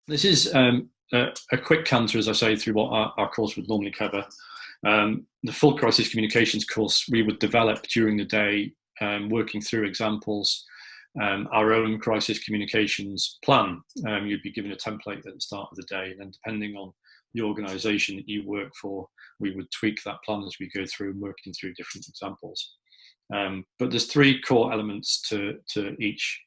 This is a quick canter, as I say, through what our course would normally cover. The full crisis communications course we would develop during the day, working through examples, our own crisis communications plan. You'd be given a template at the start of the day, and then depending on the organisation that you work for, we would tweak that plan as we go through, working through different examples. But there's three core elements to each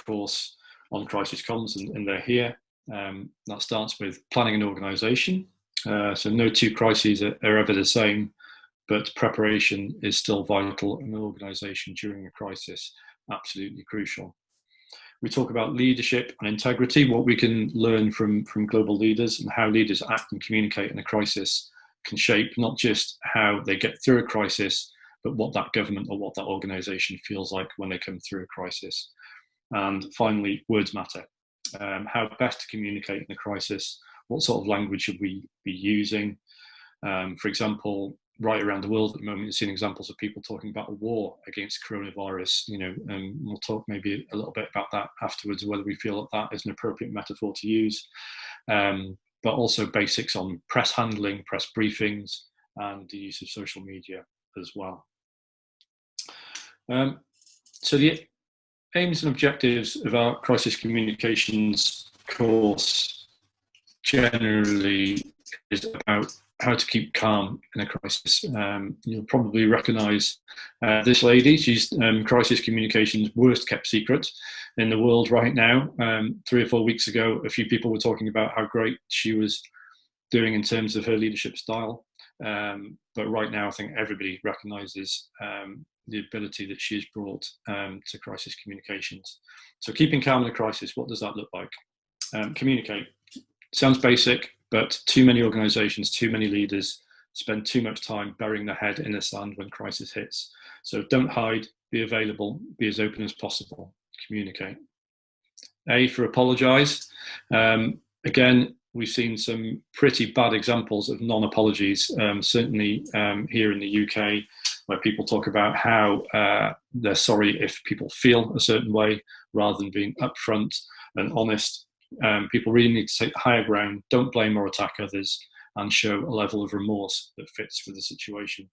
course on crisis comms, and they're here. That starts with planning and organisation. So no two crises are ever the same, but preparation is still vital in an organisation during a crisis, absolutely crucial. We talk about leadership and integrity, what we can learn from global leaders, and how leaders act and communicate in a crisis can shape not just how they get through a crisis, but what that government or what that organisation feels like when they come through a crisis. And finally, words matter. How best to communicate in a crisis, what sort of language should we be using? For example, right around the world at the moment, you've seen examples of people talking about a war against coronavirus, and we'll talk maybe a little bit about that afterwards, whether we feel that that is an appropriate metaphor to use, but also basics on press handling, press briefings, and the use of social media as well. So the aims and objectives of our crisis communications course generally is about how to keep calm in a crisis. You'll probably recognise this lady. She's crisis communications worst kept secret in the world right now. 3 or 4 weeks ago, a few people were talking about how great she was doing in terms of her leadership style. But right now, I think everybody recognises the ability that she's brought to crisis communications. So keeping calm in a crisis, what does that look like? Communicate. Sounds basic, but too many organisations, too many leaders spend too much time burying their head in the sand when crisis hits. So don't hide, be available, be as open as possible, communicate. A, for apologise. Again, we've seen some pretty bad examples of non-apologies, certainly here in the UK, where people talk about how they're sorry if people feel a certain way, rather than being upfront and honest. People really need to take the higher ground, don't blame or attack others, and show a level of remorse that fits with the situation.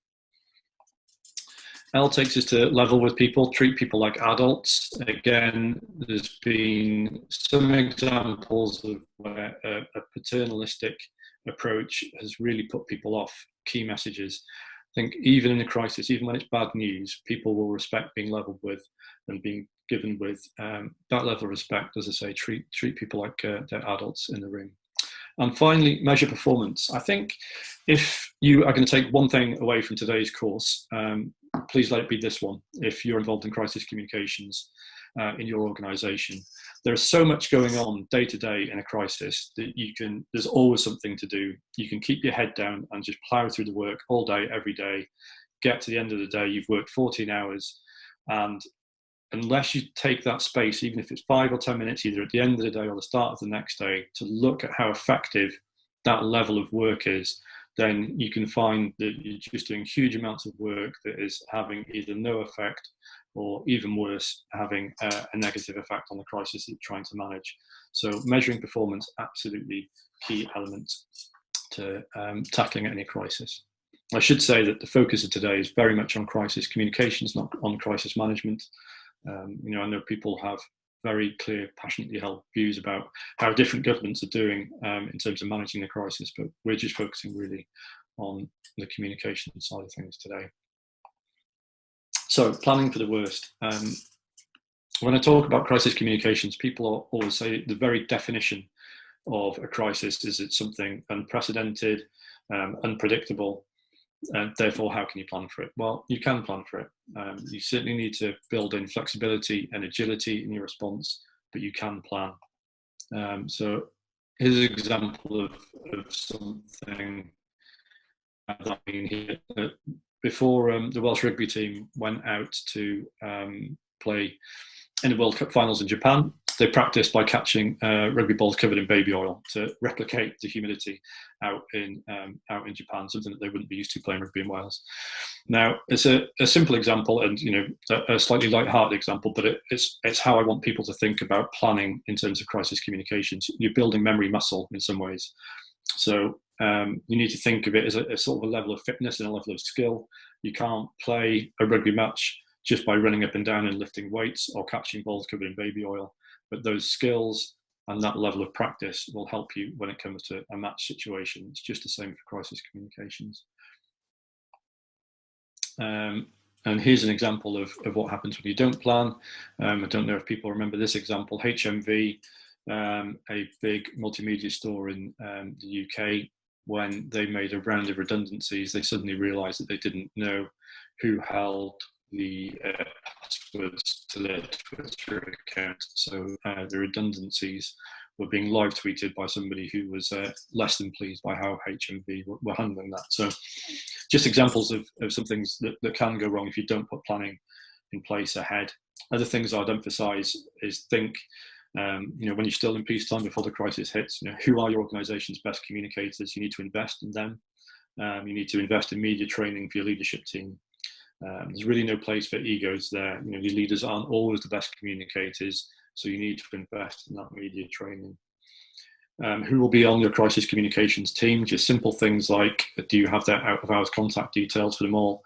L takes us to level with people, treat people like adults. Again, there's been some examples of where a paternalistic approach has really put people off key messages. I think even in a crisis, even when it's bad news, people will respect being leveled with and being given with that level of respect. As I say, treat people like they're adults in the room. And finally, measure performance. I think if you are going to take one thing away from today's course, please let it be this one. If you're involved in crisis communications in your organisation, there's so much going on day to day in a crisis that there's always something to do. You can keep your head down and just plough through the work all day, every day, get to the end of the day, you've worked 14 hours, and unless you take that space, even if it's 5 or 10 minutes, either at the end of the day or the start of the next day, to look at how effective that level of work is, then you can find that you're just doing huge amounts of work that is having either no effect or, even worse, having a negative effect on the crisis that you're trying to manage. So measuring performance, absolutely key element to tackling any crisis. I should say that the focus of today is very much on crisis communications, not on crisis management. I know people have very clear, passionately held views about how different governments are doing in terms of managing the crisis, but we're just focusing really on the communication side of things today. So, planning for the worst. When I talk about crisis communications, people always say the very definition of a crisis is it's something unprecedented, unpredictable, and therefore, how can you plan for it? Well, you can plan for it. You certainly need to build in flexibility and agility in your response, but you can plan. So here's an example of something that I've been here. Before the Welsh rugby team went out to play in the World Cup finals in Japan, they practiced by catching rugby balls covered in baby oil to replicate the humidity out in Japan, something that they wouldn't be used to playing rugby in Wales. Now, it's a simple example, and a slightly light-hearted example, but it's how I want people to think about planning in terms of crisis communications. You're building memory muscle in some ways, so you need to think of it as a sort of a level of fitness and a level of skill. You can't play a rugby match just by running up and down and lifting weights or catching balls covered in baby oil. But those skills and that level of practice will help you when it comes to a match situation. It's just the same for crisis communications. And here's an example of what happens when you don't plan. I don't know if people remember this example. HMV, a big multimedia store in the UK, when they made a round of redundancies, they suddenly realised that they didn't know who held the passwords to their Twitter account. So the redundancies were being live tweeted by somebody who was less than pleased by how HMV were handling that. So just examples of some things that can go wrong if you don't put planning in place ahead. Other things I'd emphasise is think, when you're still in peacetime before the crisis hits, who are your organisation's best communicators? You need to invest in them. You need to invest in media training for your leadership team. There's really no place for egos there. Your leaders aren't always the best communicators, so you need to invest in that media training. Who will be on your crisis communications team? Just simple things like, do you have their out-of-hours contact details for them all?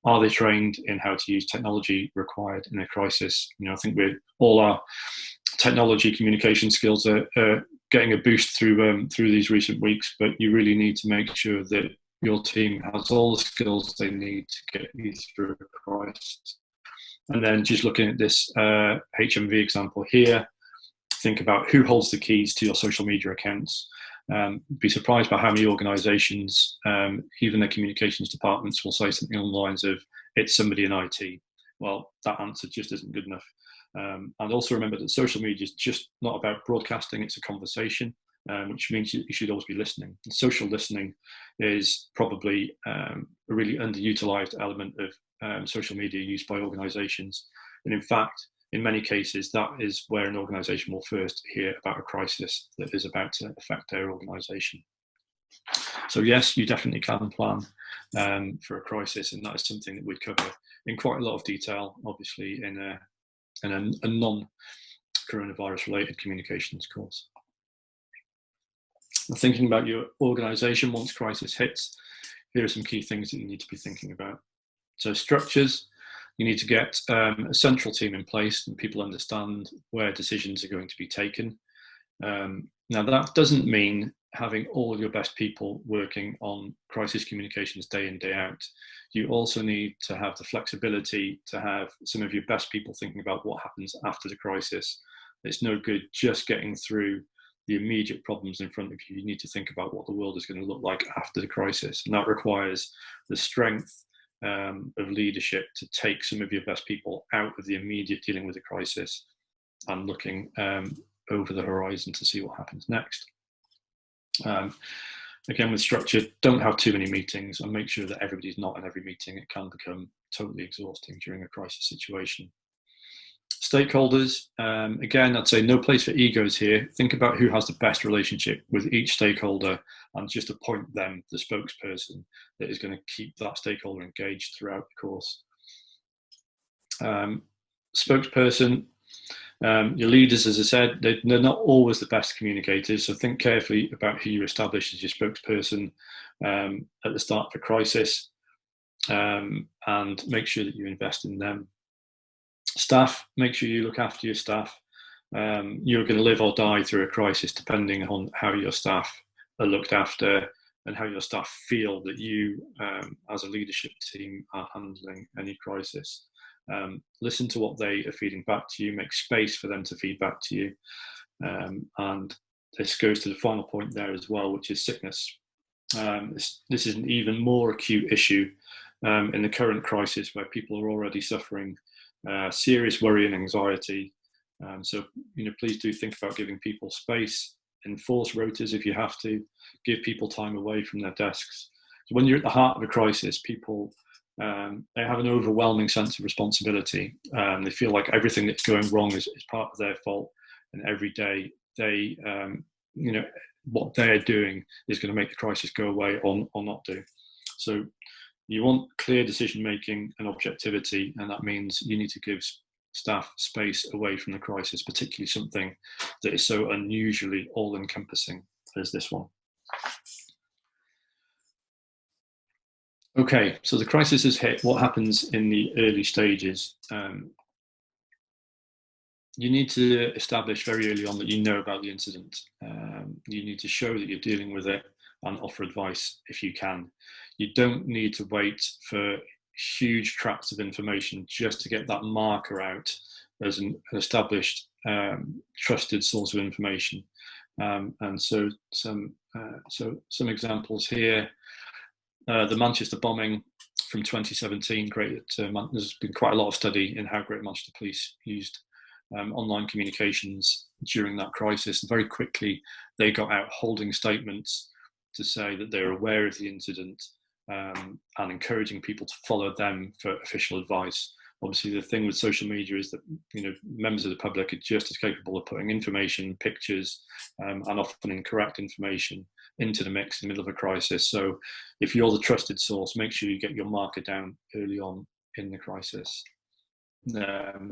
Are they trained in how to use technology required in a crisis? I think all our technology communication skills are getting a boost through these recent weeks, but you really need to make sure that your team has all the skills they need to get you through a crisis. And then just looking at this HMV example here, think about who holds the keys to your social media accounts. Be surprised by how many organisations, even their communications departments, will say something along the lines of, it's somebody in IT. Well, that answer just isn't good enough. And also remember that social media is just not about broadcasting, it's a conversation. Which means you should always be listening. And social listening is probably a really underutilized element of social media used by organizations. And in fact, in many cases, that is where an organization will first hear about a crisis that is about to affect their organization. So yes, you definitely can plan for a crisis, and that is something that we'd cover in quite a lot of detail, obviously, in a non-coronavirus related communications course. Thinking about your organisation once crisis hits, here are some key things that you need to be thinking about. So structures, you need to get a central team in place and people understand where decisions are going to be taken. Now that doesn't mean having all your best people working on crisis communications day in, day out. You also need to have the flexibility to have some of your best people thinking about what happens after the crisis. It's no good just getting through the immediate problems in front of you. You need to think about what the world is going to look like after the crisis. And that requires the strength of leadership to take some of your best people out of the immediate dealing with the crisis and looking over the horizon to see what happens next. Again, with structure, don't have too many meetings and make sure that everybody's not in every meeting. It can become totally exhausting during a crisis situation. Stakeholders, again, I'd say no place for egos here. Think about who has the best relationship with each stakeholder and just appoint them the spokesperson that is going to keep that stakeholder engaged throughout the course. Spokesperson, your leaders, as I said, they're not always the best communicators, so think carefully about who you establish as your spokesperson at the start of a crisis, and make sure that you invest in them. Staff, make sure you look after your staff. You're going to live or die through a crisis depending on how your staff are looked after and how your staff feel that you, as a leadership team, are handling any crisis. Listen to what they are feeding back to you, make space for them to feed back to you. And this goes to the final point there as well, which is sickness. This is an even more acute issue in the current crisis where people are already suffering serious worry and anxiety. So, please do think about giving people space, enforce rotas if you have to, give people time away from their desks. So when you're at the heart of a crisis, people, they have an overwhelming sense of responsibility. They feel like everything that's going wrong is part of their fault. and every day they, what they're doing is going to make the crisis go away or not do. So you want clear decision making and objectivity, and that means you need to give staff space away from the crisis, particularly something that is so unusually all-encompassing as this one. Okay, so the crisis has hit. What happens in the early stages? You need to establish very early on that you know about the incident. You need to show that you're dealing with it and offer advice if you can. You don't need to wait for huge tracts of information just to get that marker out as an established, trusted source of information. And so some examples here. The Manchester bombing from 2017, there's been quite a lot of study in how Greater Manchester Police used online communications during that crisis. And very quickly, they got out holding statements to say that they're aware of the incident and encouraging people to follow them for official advice. Obviously, the thing with social media is that members of the public are just as capable of putting information, pictures, and often incorrect information into the mix in the middle of a crisis. So if you're the trusted source, make sure you get your marker down early on in the crisis.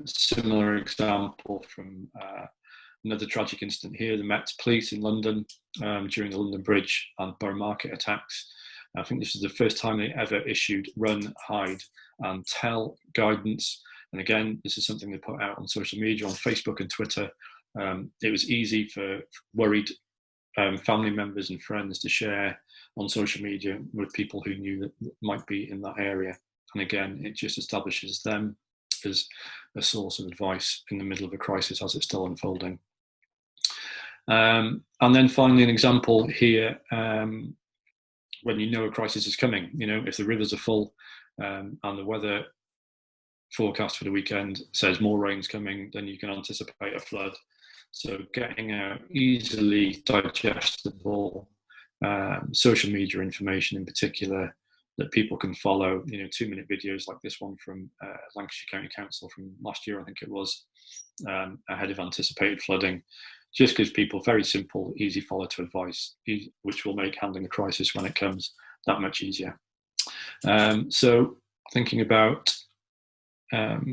Similar example from another tragic incident here, the Met Police in London during the London Bridge and Borough Market attacks. I think this is the first time they ever issued run, hide and tell guidance. And again, this is something they put out on social media, on Facebook and Twitter. It was easy for worried family members and friends to share on social media with people who knew that might be in that area. And again, it just establishes them as a source of advice in the middle of a crisis as it's still unfolding. And then finally, an example here, when you know a crisis is coming, if the rivers are full and the weather forecast for the weekend says more rain's coming, then you can anticipate a flood. So getting out easily digestible social media information in particular that people can follow, 2-minute videos like this one from Lancashire County Council from last year, I think it was, ahead of anticipated flooding, just gives people very simple, easy follow to advice, which will make handling a crisis when it comes that much easier. So thinking about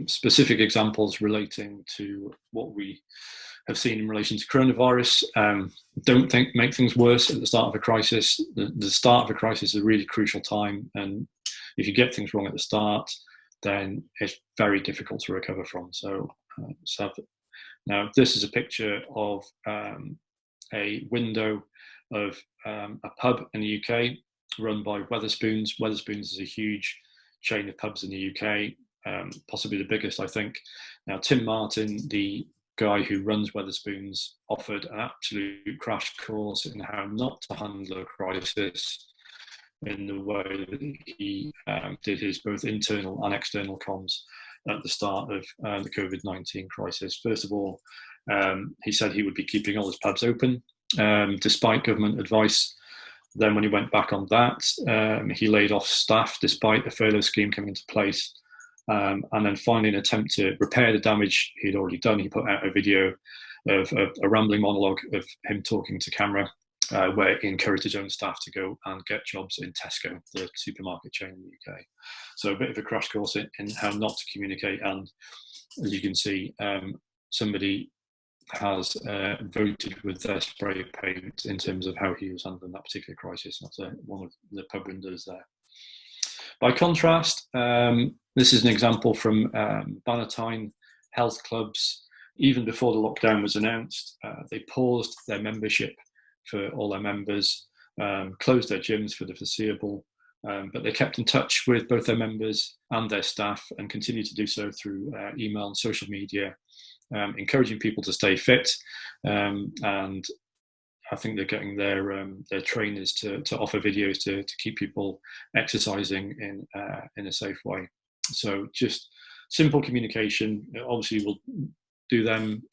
specific examples relating to what we have seen in relation to coronavirus. Don't make things worse at the start of a crisis. The start of a crisis is a really crucial time, and if you get things wrong at the start, then it's very difficult to recover from. So now this is a picture of a window of a pub in the UK run by Wetherspoons. Wetherspoons is a huge chain of pubs in the UK, possibly the biggest, I think. Now, Tim Martin, the guy who runs Wetherspoons, offered an absolute crash course in how not to handle a crisis in the way that he did his both internal and external comms at the start of the Covid-19 crisis. First of all, he said he would be keeping all his pubs open despite government advice. Then when he went back on that, he laid off staff despite a furlough scheme coming into place. And then finally, in an attempt to repair the damage he'd already done, he put out a video of a rambling monologue of him talking to camera, where he encouraged his own staff to go and get jobs in Tesco, the supermarket chain in the UK. So a bit of a crash course in how not to communicate. And as you can see, somebody has voted with their spray paint in terms of how he was handling that particular crisis. That's one of the pub windows there. By contrast, this is an example from Bannatyne health clubs. Even before the lockdown was announced, they paused their membership for all their members, closed their gyms for the foreseeable, but they kept in touch with both their members and their staff and continue to do so through email and social media, encouraging people to stay fit. And I think they're getting their trainers to offer videos to keep people exercising in a safe way. So just simple communication. Obviously, will do them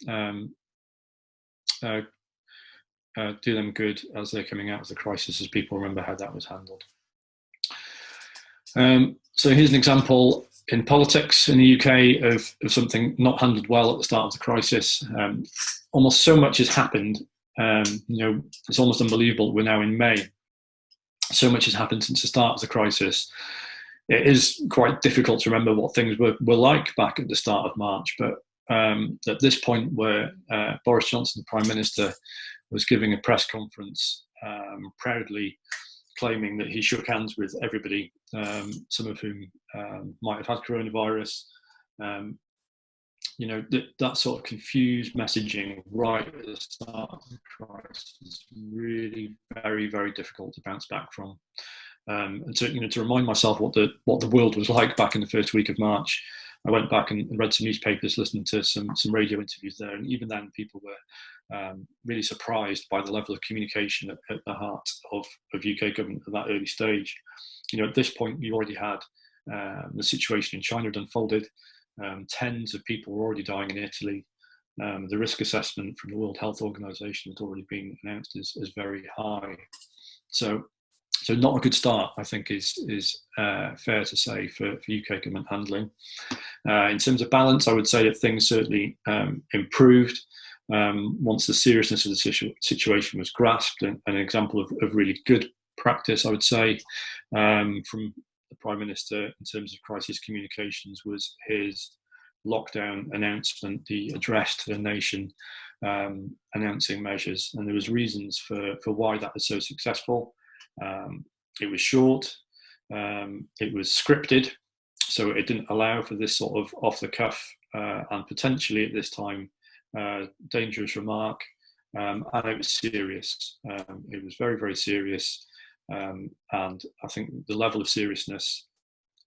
good as they're coming out of the crisis, as people remember how that was handled. So here's an example in politics in the UK of something not handled well at the start of the crisis. Almost so much has happened. It's almost unbelievable. We're now in May. So much has happened since the start of the crisis. It is quite difficult to remember what things were like back at the start of March. But at this point, where Boris Johnson, the Prime Minister, was giving a press conference, proudly claiming that he shook hands with everybody, some of whom might have had coronavirus. That sort of confused messaging right at the start of the crisis is really very, very difficult to bounce back from. And to remind myself what the world was like back in the first week of March, I went back and read some newspapers, listened to some radio interviews there, and even then people were really surprised by the level of communication at the heart of UK government at that early stage. At this point, you already had the situation in China had unfolded. Tens of people were already dying in Italy. The risk assessment from the World Health Organization had already been announced as very high. So not a good start, I think, is fair to say for UK government handling. In terms of balance, I would say that things certainly improved once the seriousness of the situation was grasped. And an example of really good practice, I would say, from the Prime Minister in terms of crisis communications was his lockdown announcement, the address to the nation, announcing measures. And there was reasons for why that was so successful. It was short, it was scripted, so it didn't allow for this sort of off the cuff and potentially at this time dangerous remark, and it was serious. It was very, very serious, and I think the level of seriousness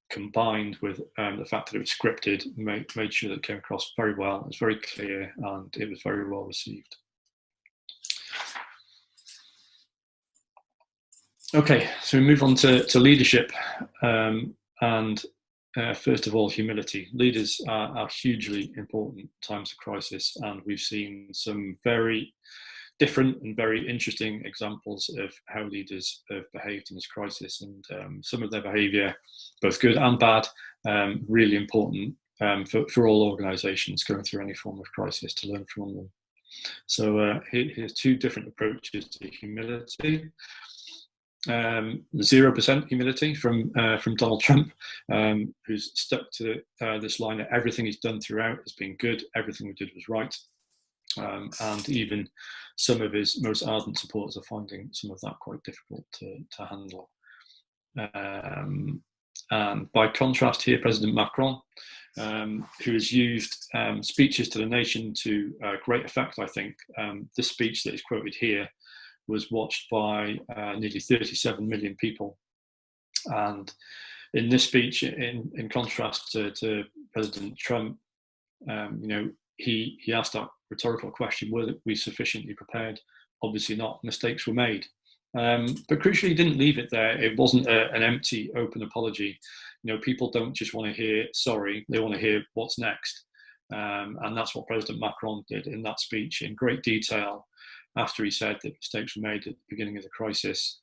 combined with the fact that it was scripted made sure that it came across very well. It was very clear and it was very well received. Okay, so we move on to leadership, and first of all, humility. Leaders are hugely important in times of crisis, and we've seen some very different and very interesting examples of how leaders have behaved in this crisis, and some of their behaviour, both good and bad, really important for all organisations going through any form of crisis to learn from them. So here's two different approaches to humility. 0% humility from Donald Trump, who's stuck to this line that everything he's done throughout has been good, everything we did was right, and even some of his most ardent supporters are finding some of that quite difficult to handle. And by contrast here, President Macron, who has used speeches to the nation to great effect, I think. This speech that is quoted here was watched by nearly 37 million people. And in this speech, in contrast to President Trump, he asked that rhetorical question, were we sufficiently prepared? Obviously not, mistakes were made. But crucially, he didn't leave it there. It wasn't an empty, open apology. People don't just want to hear sorry, they want to hear what's next. And that's what President Macron did in that speech in great detail. After he said that mistakes were made at the beginning of the crisis,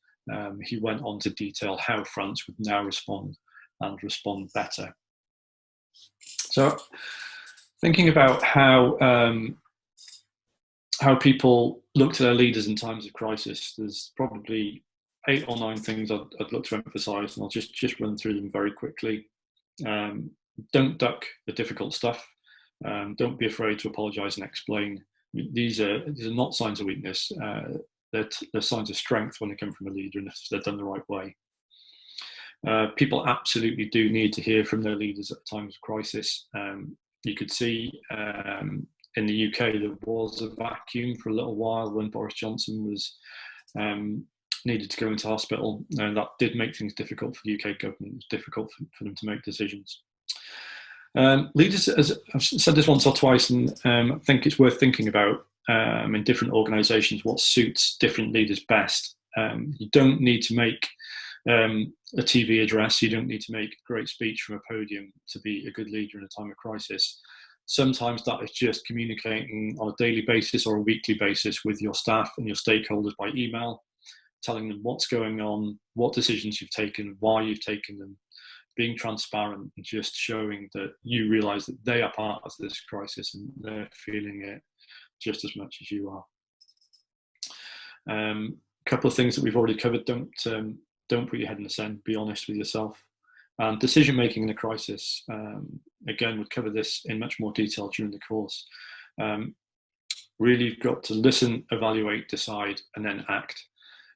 he went on to detail how France would now respond and respond better. So thinking about how people look to their leaders in times of crisis, there's probably 8 or 9 things I'd look to emphasise, and I'll just run through them very quickly. Don't duck the difficult stuff. Don't be afraid to apologise and explain. These are not signs of weakness. They're signs of strength when they come from a leader, and if they're done the right way. People absolutely do need to hear from their leaders at times of crisis. You could see in the UK there was a vacuum for a little while when Boris Johnson was needed to go into hospital, and that did make things difficult for the UK government. It was difficult for them to make decisions. Leaders, as I've said this once or twice, and I think it's worth thinking about in different organisations what suits different leaders best. You don't need to make a TV address, you don't need to make a great speech from a podium to be a good leader in a time of crisis. Sometimes that is just communicating on a daily basis or a weekly basis with your staff and your stakeholders by email, telling them what's going on, what decisions you've taken, why you've taken them, being transparent and just showing that you realise that they are part of this crisis and they're feeling it just as much as you are. A couple of things that we've already covered. Don't put your head in the sand. Be honest with yourself. Decision making in a crisis. Again, we'll cover this in much more detail during the course. Really, you've got to listen, evaluate, decide, and then act.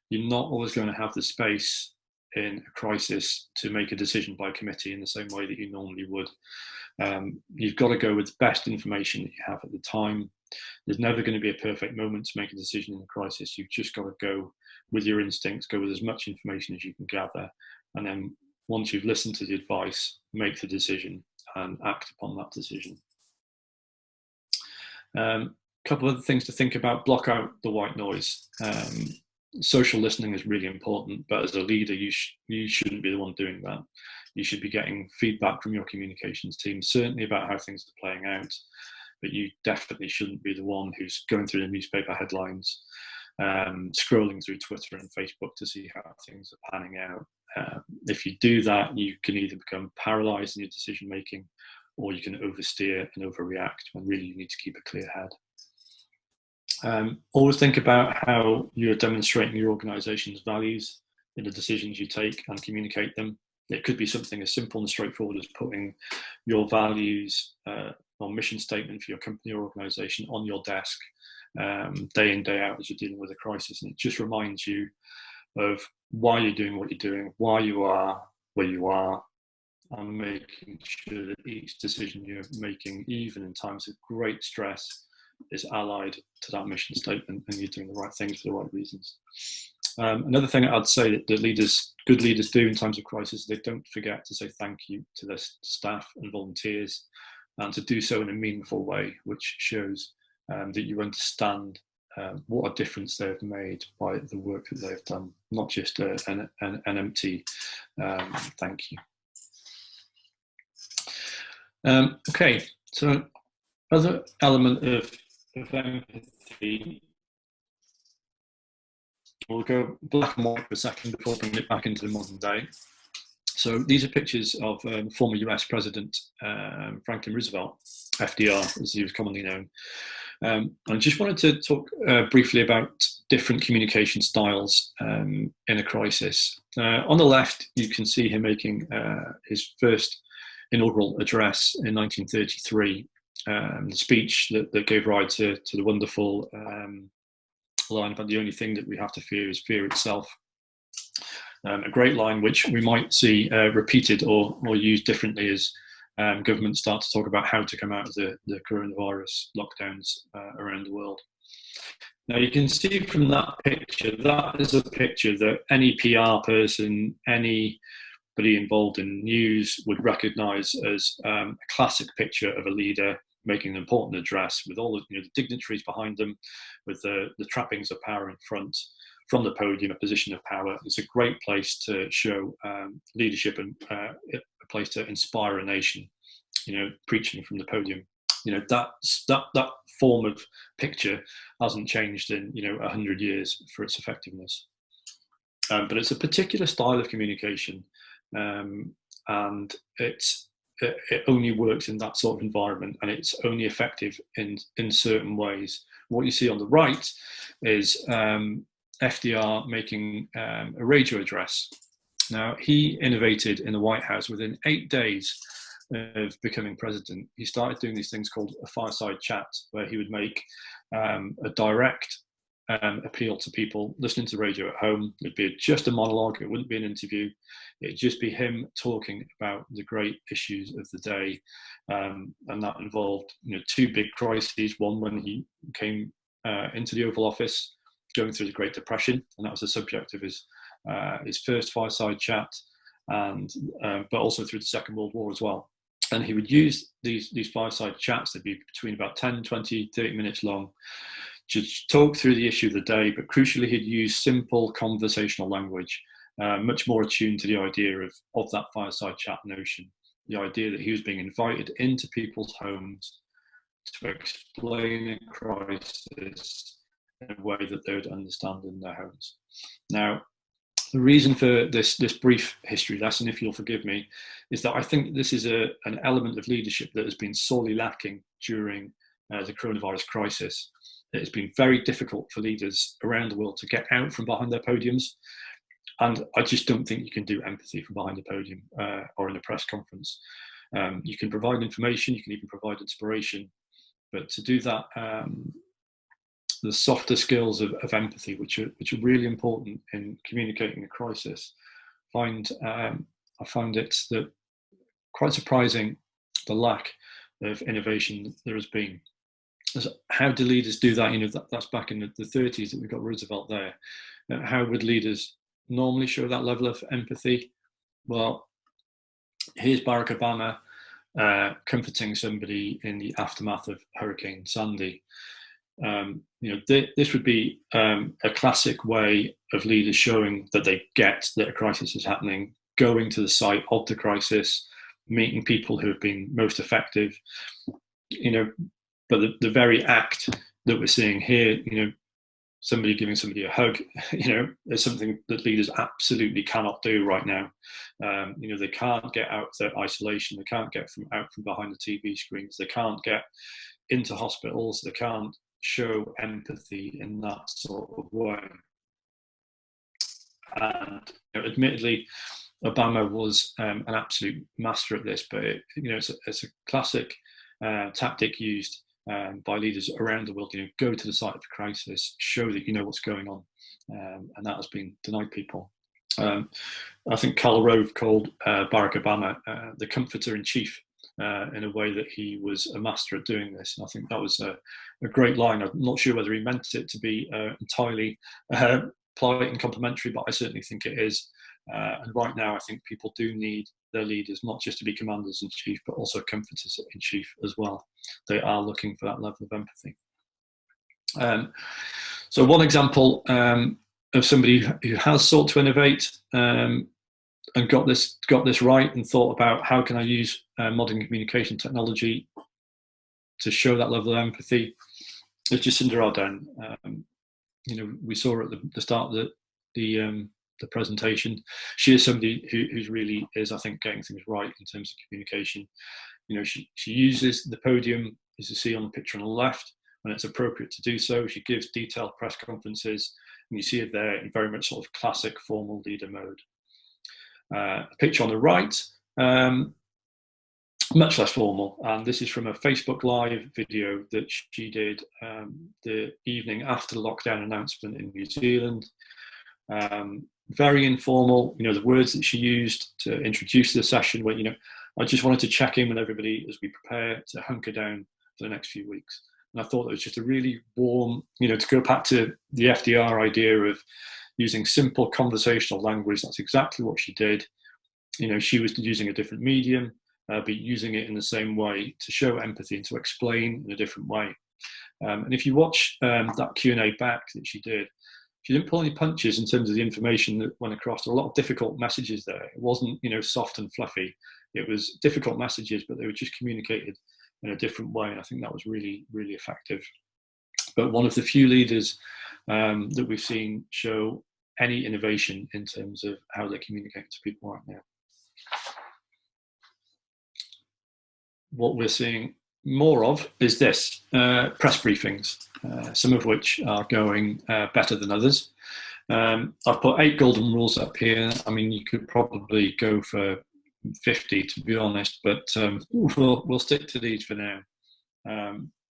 You're not always going to have the space in a crisis to make a decision by committee in the same way that you normally would. You've got to go with the best information that you have at the time. There's never going to be a perfect moment to make a decision in a crisis. You've just got to go with your instincts, go with as much information as you can gather, and then once you've listened to the advice, make the decision and act upon that decision. Couple of things to think about: block out the white noise. Social listening is really important, but as a leader, you shouldn't be the one doing that. You should be getting feedback from your communications team, certainly about how things are playing out, but you definitely shouldn't be the one who's going through the newspaper headlines, scrolling through Twitter and Facebook to see how things are panning out. If you do that, you can either become paralysed in your decision making, or you can oversteer and overreact when really you need to keep a clear head. Always think about how you're demonstrating your organisation's values in the decisions you take and communicate them. It could be something as simple and straightforward as putting your values or mission statement for your company or organisation on your desk day in, day out as you're dealing with a crisis. And it just reminds you of why you're doing what you're doing, why you are where you are, and making sure that each decision you're making, even in times of great stress, is allied to that mission statement and you're doing the right things for the right reasons. Another thing I'd say that good leaders do in times of crisis, they don't forget to say thank you to their staff and volunteers, and to do so in a meaningful way, which shows that you understand what a difference they've made by the work that they've done, not just an empty thank you. Okay, so other element of empathy, we'll go black and white for a second before bringing it back into the modern day. So these are pictures of former US President Franklin Roosevelt, FDR as he was commonly known. I just wanted to talk briefly about different communication styles in a crisis. On the left, you can see him making his first inaugural address in 1933, the speech that gave rise to the wonderful line about the only thing that we have to fear is fear itself. A great line which we might see repeated or used differently as governments start to talk about how to come out of the coronavirus lockdowns around the world. Now you can see from that picture, that is a picture that any PR person, anybody involved in news would recognise as a classic picture of a leader making an important address with all the dignitaries behind them, with the trappings of power in front, from the podium, a position of power. It's a great place to show leadership and a place to inspire a nation, preaching from the podium. That form of picture hasn't changed in 100 years for its effectiveness. But it's a particular style of communication, and it only works in that sort of environment, and it's only effective in certain ways. What you see on the right is FDR making a radio address. Now, he innovated in the White House within 8 days of becoming president. He started doing these things called a fireside chat, where he would make a direct appeal to people listening to radio at home. It'd be just a monologue. It wouldn't be an interview. It'd just be him talking about the great issues of the day, and that involved two big crises. One when he came into the Oval Office, going through the Great Depression, and that was the subject of his first fireside chat, and but also through the Second World War as well. And he would use these fireside chats that would be between about 10, 20, 30 minutes long, to talk through the issue of the day, but crucially he'd use simple conversational language, much more attuned to the idea of that fireside chat notion, the idea that he was being invited into people's homes to explain a crisis in a way that they would understand in their homes. Now, The reason for this brief history lesson, if you'll forgive me, is that I think this is an element of leadership that has been sorely lacking during the coronavirus crisis. It's been very difficult for leaders around the world to get out from behind their podiums. And I just don't think you can do empathy from behind a podium or in a press conference. You can provide information, you can even provide inspiration, but to do that, the softer skills of empathy, which are really important in communicating a crisis, I find it quite surprising the lack of innovation there has been. So how do leaders do that? That's back in the 30s that we've got Roosevelt there. How would leaders normally show that level of empathy? Well, here's Barack Obama comforting somebody in the aftermath of Hurricane Sandy. This would be a classic way of leaders showing that they get that a crisis is happening, going to the site of the crisis, meeting people who have been most effective. But the very act that we're seeing here, somebody giving somebody a hug, is something that leaders absolutely cannot do right now. They can't get out of their isolation. They can't get out from behind the TV screens. They can't get into hospitals. They can't show empathy in that sort of way. And admittedly, Obama was an absolute master at this, but it's a classic tactic used by leaders around the world. Go to the site of the crisis, show that you know what's going on, and that has been denied people. I think Karl Rove called Barack Obama the comforter in chief, in a way that he was a master at doing this. And I think that was a great line. I'm not sure whether he meant it to be entirely polite and complimentary, but I certainly think it is. And right now, I think people do need their leaders not just to be commanders in chief, but also comforters in chief as well. They are looking for that level of empathy. So one example of somebody who has sought to innovate and got this right and thought about how can I use modern communication technology to show that level of empathy is Jacinda Ardern. We saw her at the start of the presentation. She is somebody who's really is, I think, getting things right in terms of communication. She uses the podium, as you see on the picture on the left, when it's appropriate to do so. She gives detailed press conferences, and you see it there in very much sort of classic formal leader mode. The picture on the right, much less formal, and this is from a Facebook Live video that she did the evening after the lockdown announcement in New Zealand. Very informal, the words that she used to introduce the session were, I just wanted to check in with everybody as we prepare to hunker down for the next few weeks. And I thought it was just a really warm, to go back to the FDR idea of using simple conversational language. That's exactly what she did. She was using a different medium, but using it in the same way to show empathy and to explain in a different way. And if you watch that Q&A back that she didn't pull any punches in terms of the information that went across. There were a lot of difficult messages there. It wasn't, soft and fluffy. It was difficult messages, but they were just communicated in a different way. And I think that was really, really effective. But one of the few leaders that we've seen show any innovation in terms of how they communicate to people right now. What we're seeing more of is this, press briefings, some of which are going better than others. I've put 8 golden rules up here. I mean, you could probably go for 50, to be honest, but we'll stick to these for now,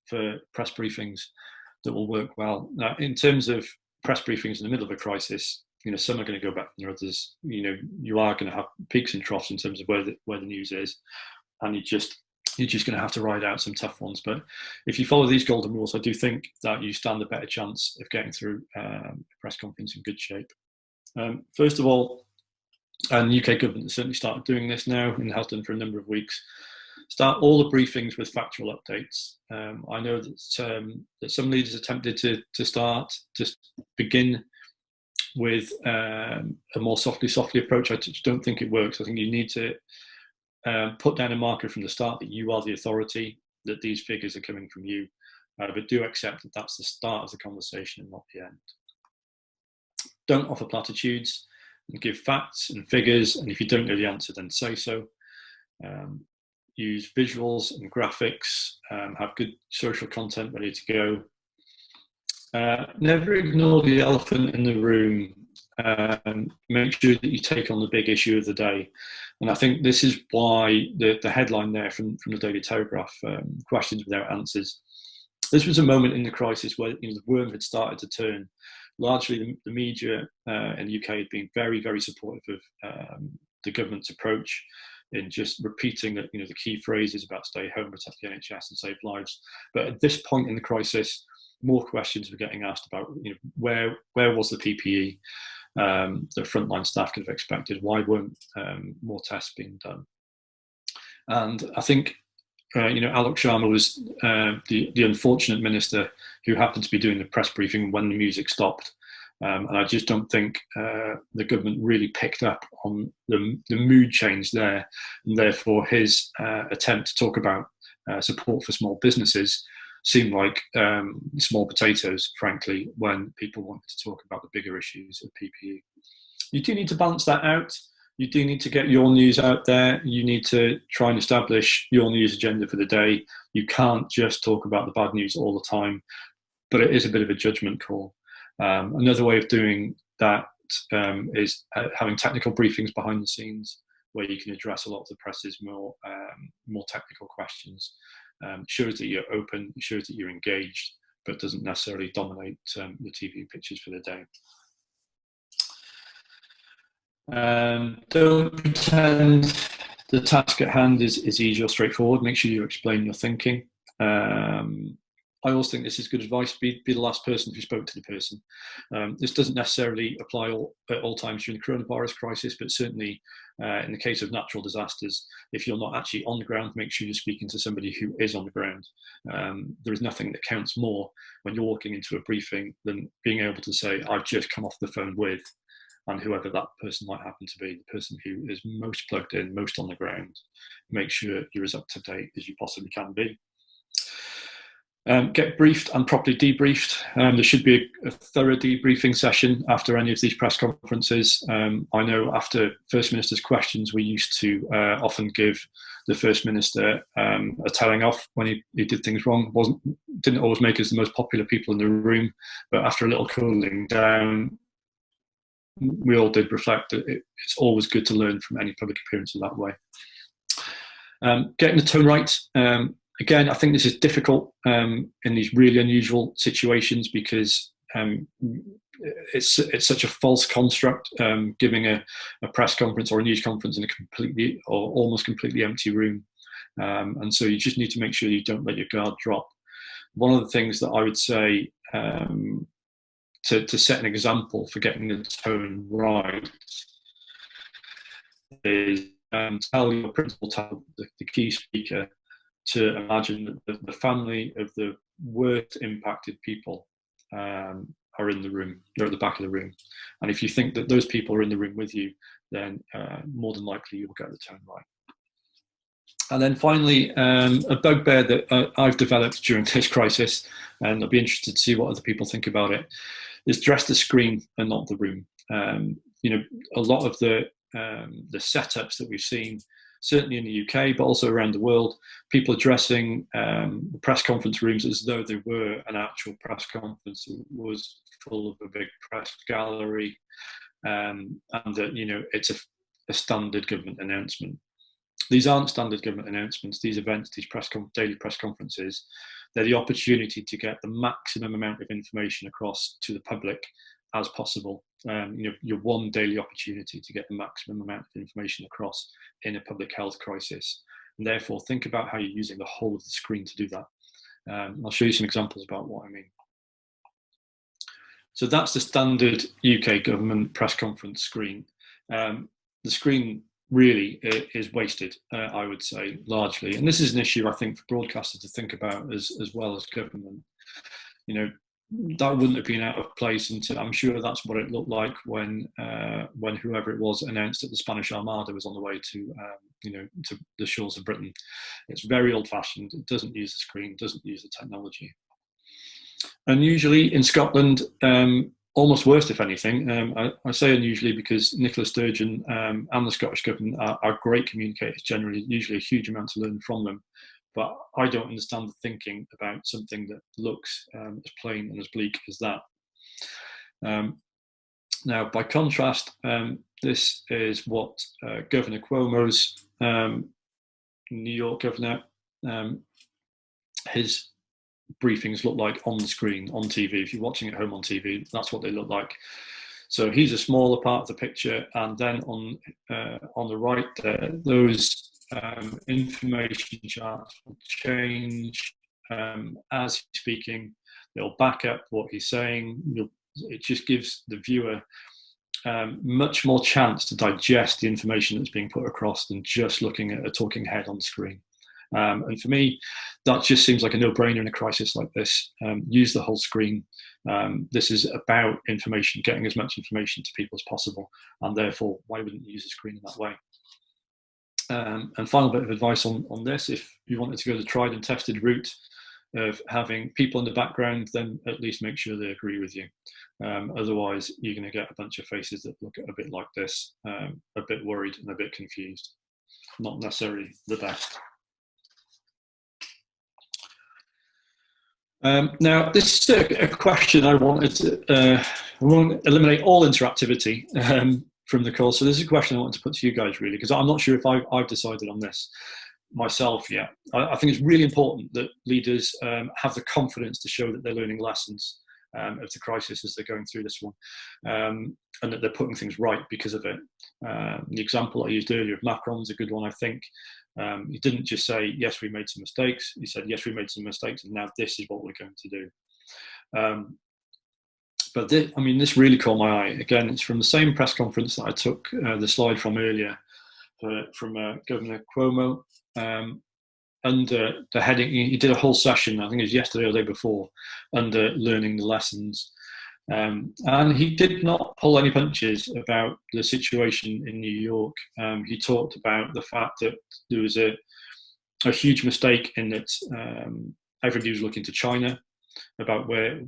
for press briefings that will work well. Now, in terms of press briefings in the middle of a crisis, some are going to go better than others. You are going to have peaks and troughs in terms of where the news is, and you're just going to have to ride out some tough ones. But if you follow these golden rules, I do think that you stand a better chance of getting through a press conference in good shape. First of all, and the UK government has certainly started doing this now and has done for a number of weeks, start all the briefings with factual updates. I know that some leaders attempted to begin with a more softly approach. I just don't think it works. I think you need to put down a marker from the start that you are the authority, that these figures are coming from you, but do accept that that's the start of the conversation and not the end. Don't offer platitudes. give facts and figures, and if you don't know the answer, then say so. Use visuals and graphics, have good social content ready to go. Never ignore the elephant in the room. Make sure that you take on the big issue of the day. And I think this is why the headline there from the Daily Telegraph, questions without answers. This was a moment in the crisis where the worm had started to turn. Largely, the media in the UK had been very, very supportive of the government's approach in just repeating that, the key phrases about stay home, protect the NHS, and save lives. But at this point in the crisis, more questions were getting asked about, where was the PPE that frontline staff could have expected? Why weren't more tests being done? And I think, Alok Sharma was the unfortunate minister who happened to be doing the press briefing when the music stopped. And I just don't think the government really picked up on the mood change there. And therefore, his attempt to talk about support for small businesses seemed like small potatoes, frankly, when people wanted to talk about the bigger issues of PPE. You do need to balance that out. You do need to get your news out there. You need to try and establish your news agenda for the day. You can't just talk about the bad news all the time, but it is a bit of a judgment call. Another way of doing that is having technical briefings behind the scenes where you can address a lot of the press's more technical questions. Shows that you're open, shows that you're engaged, but doesn't necessarily dominate the TV pictures for the day. Don't pretend the task at hand is easy or straightforward. Make sure you explain your thinking. I also think this is good advice. Be the last person who spoke to the person. This doesn't necessarily apply at all times during the coronavirus crisis, but certainly in the case of natural disasters, if you're not actually on the ground, make sure you're speaking to somebody who is on the ground. There is nothing that counts more when you're walking into a briefing than being able to say, I've just come off the phone with, and whoever that person might happen to be, the person who is most plugged in, most on the ground. Make sure you're as up to date as you possibly can be. Get briefed and properly debriefed. There should be a thorough debriefing session after any of these press conferences. I know after First Minister's questions, we used to often give the First Minister a telling off when he did things wrong. Didn't always make us the most popular people in the room, but after a little cooling down, we all did reflect that it's always good to learn from any public appearance in that way. Getting the tone right. Again, I think this is difficult in these really unusual situations because it's such a false construct, giving a press conference or a news conference in a completely or almost completely empty room. And so you just need to make sure you don't let your guard drop. One of the things that I would say to set an example for getting the tone right is tell your principal, tell the key speaker, to imagine that the family of the worst impacted people are in the room, they're at the back of the room. And if you think that those people are in the room with you, then more than likely you'll get the tone right. And then finally, a bugbear that I've developed during this crisis, and I'll be interested to see what other people think about it, is dress the screen and not the room. A lot of the setups that we've seen, certainly in the UK, but also around the world, people addressing the press conference rooms as though they were an actual press conference. It was full of a big press gallery, and that it's a standard government announcement. These aren't standard government announcements. These events, these daily press conferences, they're the opportunity to get the maximum amount of information across to the public as possible. Your one daily opportunity to get the maximum amount of information across in a public health crisis. And therefore, think about how you're using the whole of the screen to do that. I'll show you some examples about what I mean. So that's the standard UK government press conference screen. The screen really is wasted, I would say, largely. And this is an issue, I think, for broadcasters to think about as well as government. That wouldn't have been out of place until, I'm sure that's what it looked like when whoever it was announced that the Spanish Armada was on the way to the shores of Britain. It's very old-fashioned. It doesn't use the screen, doesn't use the technology. And usually in Scotland, almost worst, if anything. I say unusually because Nicola Sturgeon and the Scottish Government are great communicators generally, usually a huge amount to learn from them. But I don't understand the thinking about something that looks as plain and as bleak as that. Now, by contrast, this is what Governor Cuomo's New York governor, his briefings look like on the screen, on TV. If you're watching at home on TV, that's what they look like. So he's a smaller part of the picture, and then on the right there, those information charts will change as he's speaking. They'll back up what he's saying. It just gives the viewer much more chance to digest the information that's being put across than just looking at a talking head on the screen. And for me, that just seems like a no-brainer in a crisis like this. Use the whole screen. This is about information, getting as much information to people as possible, and therefore, why wouldn't you use the screen in that way? And final bit of advice on this: if you wanted to go the tried and tested route of having people in the background, then at least make sure they agree with you. Otherwise, you're going to get a bunch of faces that look a bit like this, a bit worried and a bit confused. Not necessarily the best. Now, this is a question I wanted to eliminate all interactivity from the call. So this is a question I wanted to put to you guys, really, because I'm not sure if I've decided on this myself yet. I think it's really important that leaders have the confidence to show that they're learning lessons of the crisis as they're going through this one, and that they're putting things right because of it. The example I used earlier of Macron's a good one, I think. He didn't just say, yes, we made some mistakes. He said, yes, we made some mistakes, and now this is what we're going to do. But this really caught my eye. Again, it's from the same press conference that I took the slide from earlier, from Governor Cuomo. Under the heading, he did a whole session, I think it was yesterday or the day before, under learning the lessons. And he did not pull any punches about the situation in New York. He talked about the fact that there was a huge mistake in that everybody was looking to China about where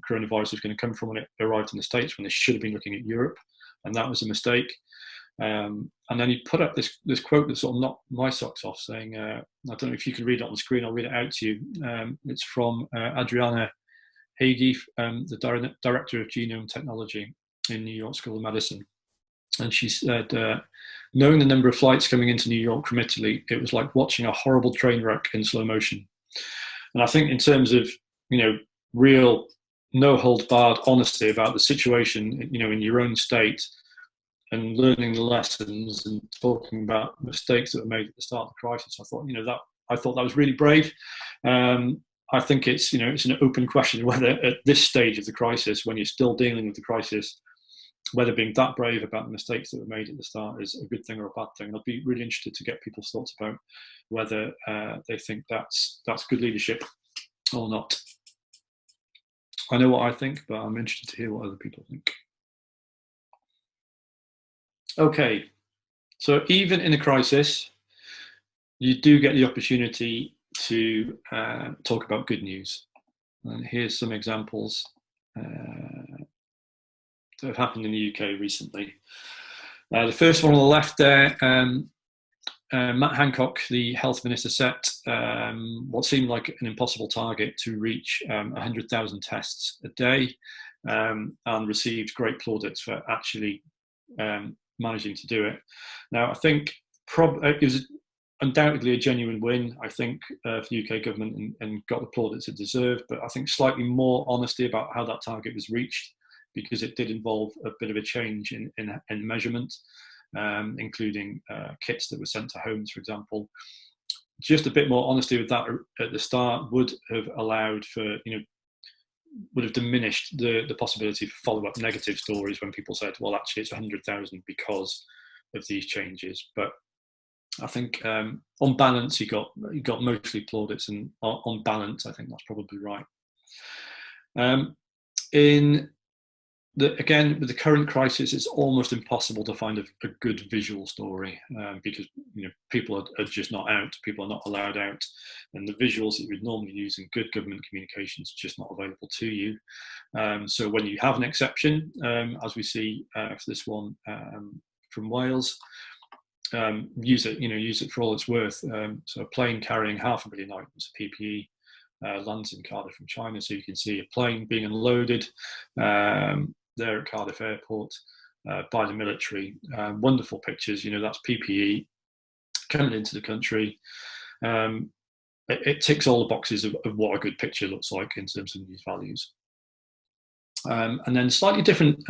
coronavirus was going to come from when it arrived in the States, when they should have been looking at Europe, and that was a mistake. And then he put up this quote that sort of knocked my socks off, saying, I don't know if you can read it on the screen, I'll read it out to you. It's from Adriana Hagee, the Director of Genome Technology in New York School of Medicine. And she said, knowing the number of flights coming into New York from Italy, it was like watching a horrible train wreck in slow motion. And I think in terms of, real no-holds-barred honesty about the situation, in your own state, and learning the lessons and talking about mistakes that were made at the start of the crisis, I thought that was really brave. I think it's an open question whether at this stage of the crisis, when you're still dealing with the crisis, whether being that brave about the mistakes that were made at the start is a good thing or a bad thing. And I'd be really interested to get people's thoughts about whether they think that's good leadership or not. I know what I think, but I'm interested to hear what other people think. Okay, so even in a crisis, you do get the opportunity to talk about good news. And here's some examples that have happened in the UK recently. The first one on the left there, Matt Hancock, the health minister, set what seemed like an impossible target to reach 100,000 tests a day, and received great plaudits for actually managing to do it. Now, I think it was undoubtedly a genuine win, I think, for the UK government, and got the plaudits it deserved, but I think slightly more honesty about how that target was reached, because it did involve a bit of a change in measurement, including kits that were sent to homes, for example. Just a bit more honesty with that at the start would have allowed for, would have diminished the possibility for follow-up negative stories when people said, well, actually it's 100,000 because of these changes. But I think on balance, he got mostly plaudits, and on balance, I think that's probably right. In Again, with the current crisis, it's almost impossible to find a good visual story, because people are just not out. People are not allowed out, and the visuals that you would normally use in good government communications are just not available to you. So when you have an exception, as we see for this one from Wales, use it for all it's worth. So a plane carrying 500,000 items of PPE lands in Cardiff from China. So you can see a plane being unloaded there at Cardiff Airport by the military. Wonderful pictures. That's PPE coming into the country. It ticks all the boxes of what a good picture looks like in terms of these values. And then slightly different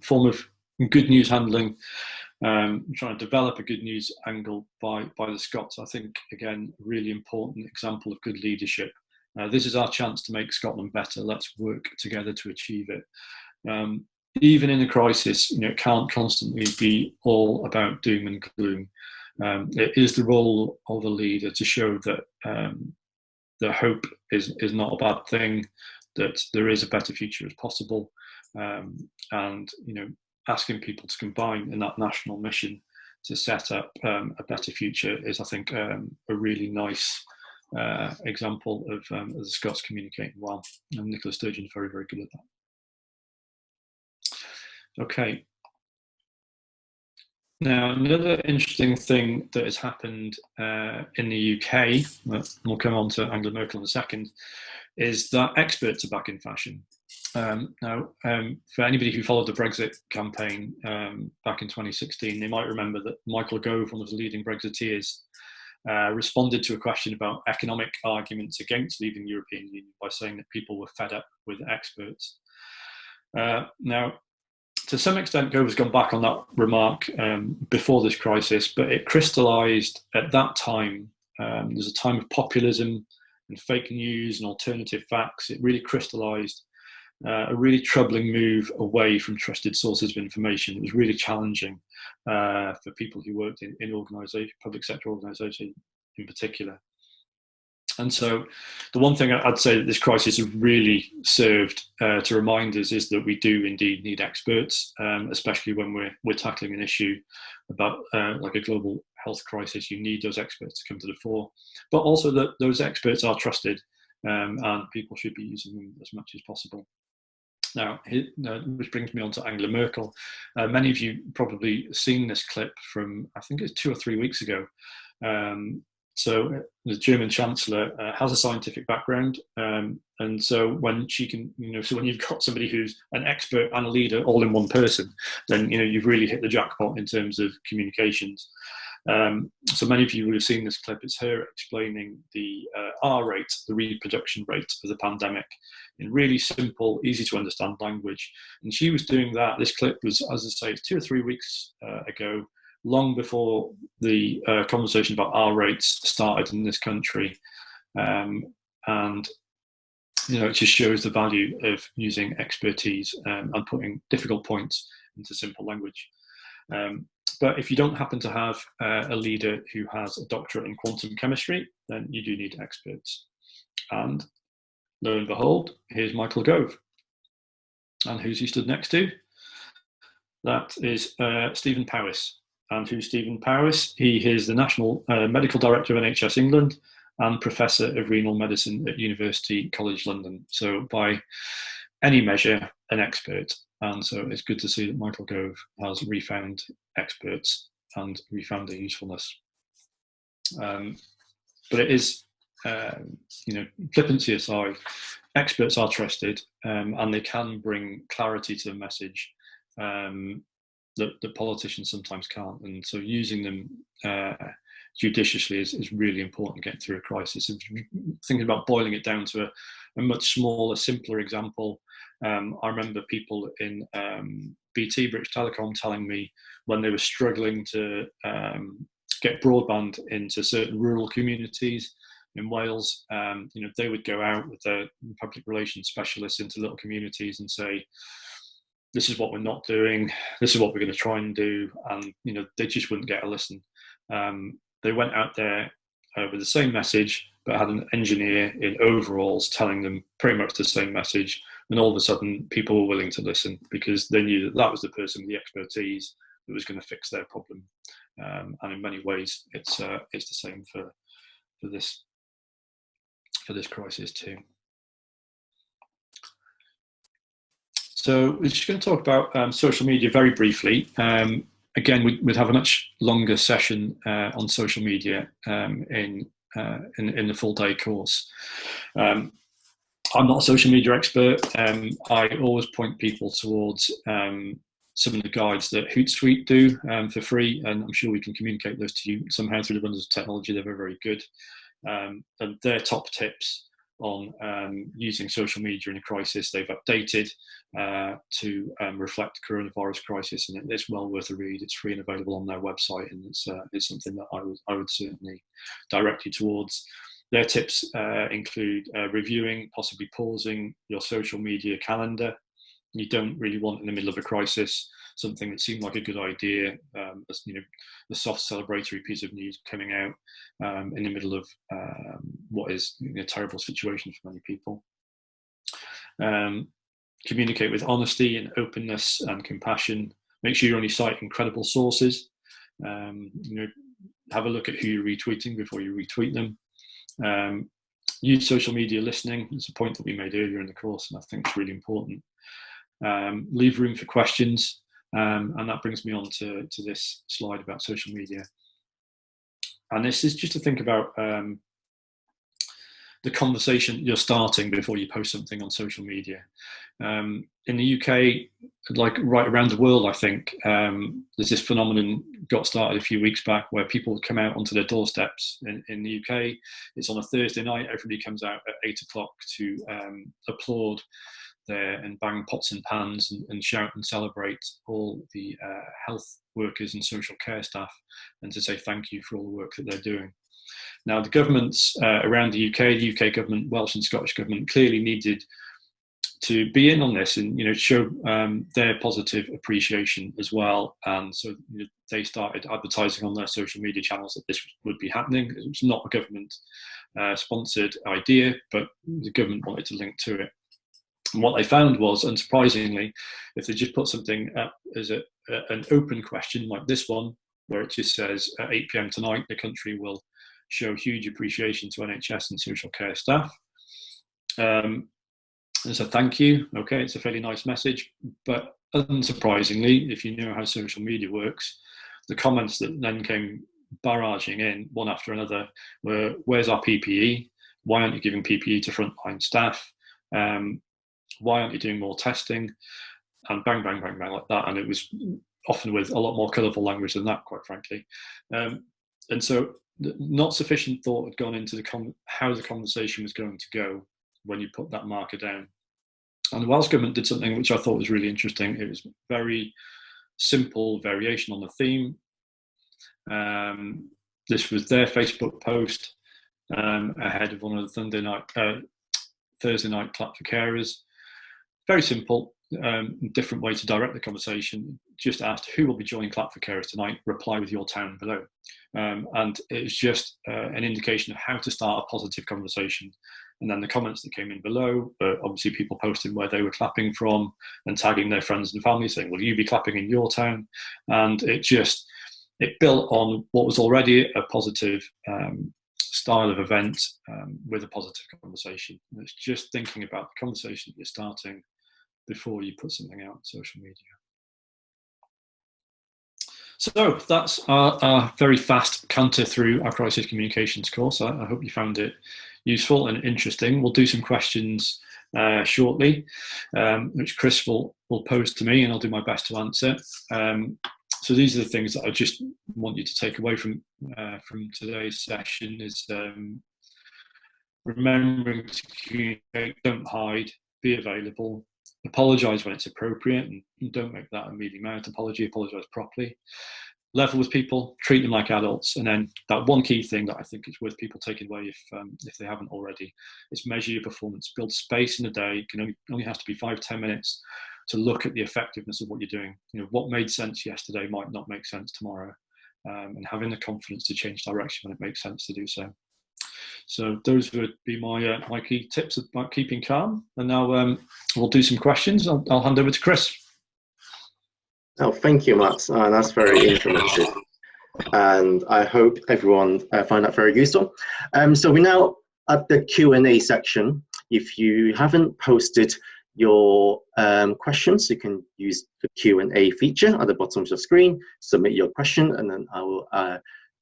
form of good news handling, trying to develop a good news angle by the Scots. I think, again, a really important example of good leadership. This is our chance to make Scotland better. Let's work together to achieve it. Even in a crisis, it can't constantly be all about doom and gloom. It is the role of a leader to show that the hope is not a bad thing, that there is a better future as possible, and asking people to combine in that national mission to set up a better future is, I think, a really nice example of the Scots communicating well. And Nicola Sturgeon is very, very good at that. Okay. Now, another interesting thing that has happened in the UK, we'll come on to Angela Merkel in a second, is that experts are back in fashion. Now, for anybody who followed the Brexit campaign back in 2016, they might remember that Michael Gove, one of the leading Brexiteers, responded to a question about economic arguments against leaving the European Union by saying that people were fed up with experts. Now, to some extent, Gove has gone back on that remark before this crisis, but it crystallised at that time. There's a time of populism and fake news and alternative facts. It really crystallised a really troubling move away from trusted sources of information. It was really challenging for people who worked in organisation, public sector organisations in particular. And so the one thing I'd say that this crisis has really served to remind us is that we do indeed need experts, especially when we're tackling an issue about like a global health crisis. You need those experts to come to the fore, but also that those experts are trusted, and people should be using them as much as possible. Now, which brings me on to Angela Merkel. Many of you probably seen this clip from, I think it's 2 or 3 weeks ago. So the German Chancellor has a scientific background, and so when she can, so when you've got somebody who's an expert and a leader all in one person, then you've really hit the jackpot in terms of communications. So many of you will have seen this clip. It's her explaining the R rate, the reproduction rate of the pandemic, in really simple, easy to understand language. And she was doing that. This clip was, as I say, 2 or 3 weeks ago, long before the conversation about R rates started in this country. And it just shows the value of using expertise and putting difficult points into simple language. But if you don't happen to have a leader who has a doctorate in quantum chemistry, then you do need experts. And lo and behold, here's Michael Gove. And who's he stood next to? That is Stephen Powis. And who's Stephen Powis? He is the National Medical Director of NHS England and Professor of Renal Medicine at University College London. So by any measure, an expert. And so it's good to see that Michael Gove has refound experts and refound their usefulness. But it is, flippancy aside, experts are trusted, and they can bring clarity to the message that politicians sometimes can't. And so using them judiciously is really important to get through a crisis. And thinking about boiling it down to a much smaller, simpler example, I remember people in BT, British Telecom, telling me when they were struggling to get broadband into certain rural communities in Wales, they would go out with their public relations specialists into little communities and say, this is what we're not doing, this is what we're going to try and do, and they just wouldn't get a listen. They went out there with the same message, but had an engineer in overalls telling them pretty much the same message And all of a sudden, people were willing to listen because they knew that that was the person with the expertise that was going to fix their problem. And in many ways, it's the same for this crisis too. So we're just going to talk about social media very briefly. Again, we'd have a much longer session on social media in the full day course. I'm not a social media expert. I always point people towards some of the guides that Hootsuite do for free, and I'm sure we can communicate those to you somehow through the abundance of technology. They're very, very good. And their top tips on using social media in a crisis, they've updated to reflect the coronavirus crisis, and it's well worth a read. It's free and available on their website, and it's something that I would certainly direct you towards. Their tips include reviewing, possibly pausing your social media calendar. You don't really want in the middle of a crisis something that seemed like a good idea, as the soft celebratory piece of news coming out in the middle of what is a terrible situation for many people. Communicate with honesty and openness and compassion. Make sure you're only citing credible sources. Have a look at who you're retweeting before you retweet them. Use social media listening. It's a point that we made earlier in the course, and I think it's really important. Leave room for questions, and that brings me on to this slide about social media. And this is just to think about the conversation you're starting before you post something on social media. In the UK, like right around the world, I think there's this phenomenon got started a few weeks back where people come out onto their doorsteps. In the UK, it's on a Thursday night. Everybody comes out at 8 o'clock to applaud there and bang pots and pans and shout and celebrate all the health workers and social care staff, and to say thank you for all the work that they're doing. Now, the governments around the UK government, Welsh and Scottish government, clearly needed to be in on this and show their positive appreciation as well. And so they started advertising on their social media channels that this would be happening. It was not a government sponsored idea, but the government wanted to link to it. And what they found was, unsurprisingly, if they just put something up as an open question like this one, where it just says at 8 p.m. tonight, the country will show huge appreciation to NHS and social care staff. It's a thank you. Okay, it's a fairly nice message, but unsurprisingly, if you know how social media works, the comments that then came barraging in one after another were, where's our PPE? Why aren't you giving PPE to frontline staff? Why aren't you doing more testing? And bang, bang, bang, bang, like that. And it was often with a lot more colourful language than that, quite frankly. And so not sufficient thought had gone into how the conversation was going to go when you put that marker down. And the Welsh government did something which I thought was really interesting. It was very simple variation on the theme. This was their Facebook post ahead of one of the Thursday night clap for carers. Very simple, different way to direct the conversation. Just asked, who will be joining Clap for Carers tonight? Reply with your town below. And it's just an indication of how to start a positive conversation. And then the comments that came in below, obviously people posting where they were clapping from and tagging their friends and family, saying, will you be clapping in your town? And it built on what was already a positive style of event with a positive conversation. And it's just thinking about the conversation that you're starting before you put something out on social media. So that's our very fast canter through our crisis communications course. I hope you found it useful and interesting. We'll do some questions shortly, which Chris will pose to me, and I'll do my best to answer. So these are the things that I just want you to take away from today's session: is remembering to communicate, don't hide, be available, apologise when it's appropriate, and don't make that a mealy-mouthed apology. Apologise properly. Level with people, treat them like adults, and then that one key thing that I think is worth people taking away if they haven't already is measure your performance. Build space in a day. It can only has to be 5-10 minutes to look at the effectiveness of what you're doing. What made sense yesterday might not make sense tomorrow, and having the confidence to change direction when it makes sense to do so. So those would be my my key tips about keeping calm. And now we'll do some questions. I'll hand over to Chris. Oh, thank you, Matt. That's very informative, and I hope everyone find that very useful. So we're now at the Q&A section. If you haven't posted your questions, you can use the Q&A feature at the bottom of your screen, submit your question, and then I will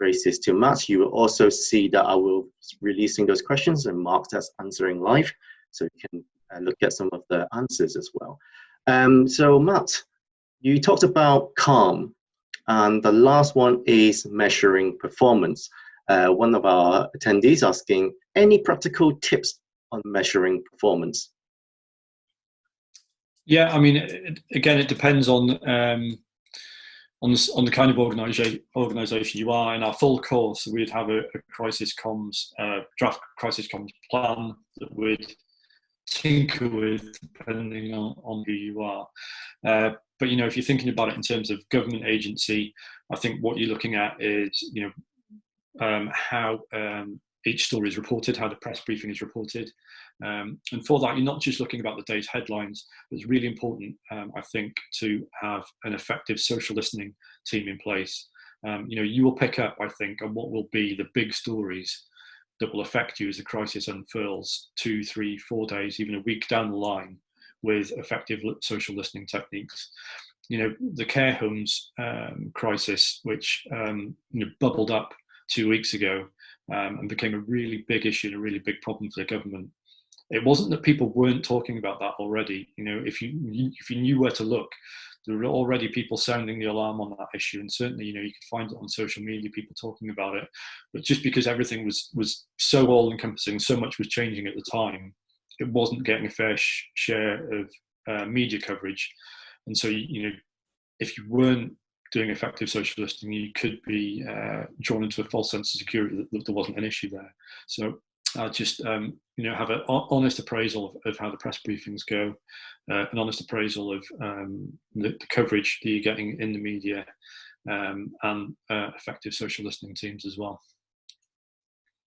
raise this to Matt. You will also see that I will be releasing those questions and marked as answering live, so you can look at some of the answers as well. So Matt, you talked about calm, and the last one is measuring performance. One of our attendees asking, any practical tips on measuring performance? Yeah, I mean, again, it depends on the kind of organisation you are. In our full course, we'd have a crisis comms draft crisis comms plan that we'd tinker with depending on who you are. But you know, if you're thinking about it in terms of government agency, I think what you're looking at is how each story is reported, how the press briefing is reported. And for that, you're not just looking about the day's headlines. It's really important, I think, to have an effective social listening team in place. You will pick up, I think, on what will be the big stories that will affect you as the crisis unfurls 2, 3, 4 days, even a week down the line, with effective social listening techniques. The care homes crisis, which bubbled up 2 weeks ago and became a really big issue and a really big problem for the government. It wasn't that people weren't talking about that already. If you knew where to look, there were already people sounding the alarm on that issue, and certainly, you could find it on social media, people talking about it. But just because everything was so all-encompassing, so much was changing at the time, it wasn't getting a fair share of media coverage. And so, if you weren't doing effective social listening, you could be drawn into a false sense of security that there wasn't an issue there. So just have an honest appraisal of how the press briefings go, an honest appraisal of the coverage that you're getting in the media, and effective social listening teams as well.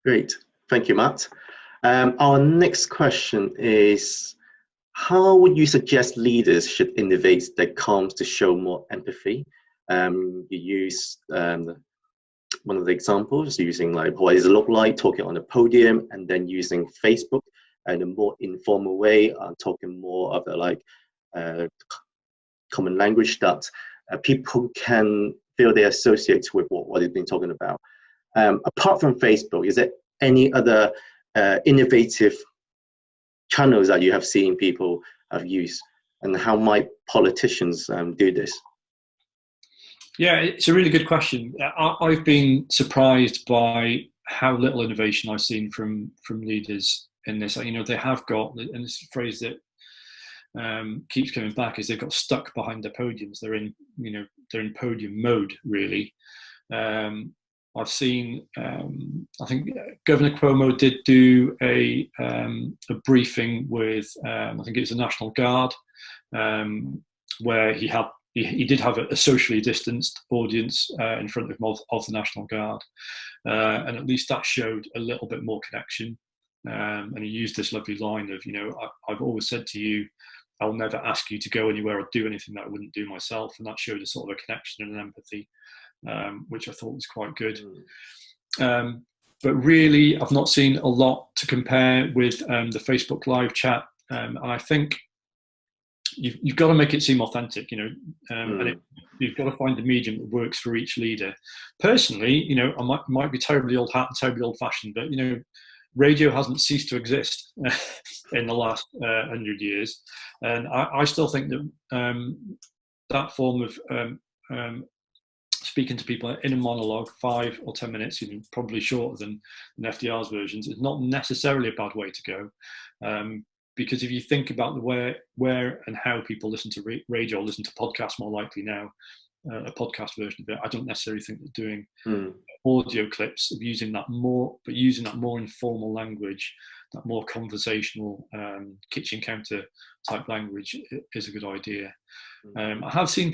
Great, thank you, Matt. Our next question is, how would you suggest leaders should innovate their comms to show more empathy? You use one of the examples, using like what does it look like, talking on a podium, and then using Facebook in a more informal way, talking more of the common language that people can feel they associate with what they've been talking about. Apart from Facebook, is there any other innovative channels that you have seen people have used, and how might politicians do this? Yeah, it's a really good question. I've been surprised by how little innovation I've seen from leaders in this. They have got, and this phrase that keeps coming back, is they've got stuck behind their podiums. They're in podium mode, really. I've seen, I think Governor Cuomo did do a briefing with, I think it was the National Guard, where he did have a socially distanced audience in front of the National Guard, and at least that showed a little bit more connection. And he used this lovely line of, I've always said to you, I'll never ask you to go anywhere or do anything that I wouldn't do myself. And that showed a sort of a connection and an empathy, which I thought was quite good. But really, I've not seen a lot to compare with the Facebook live chat. And I think you've got to make it seem authentic, and you've got to find the medium that works for each leader. Personally, I might be terribly old hat and terribly old fashioned, but radio hasn't ceased to exist in the last 100 years, and I still think that that form of speaking to people in a monologue, 5 or 10 minutes, probably shorter than FDR's versions, is not necessarily a bad way to go. Because if you think about the where and how people listen to radio, listen to podcasts more likely now, a podcast version of it, I don't necessarily think that doing audio clips of using that more informal language, that more conversational kitchen counter type language is a good idea. I have seen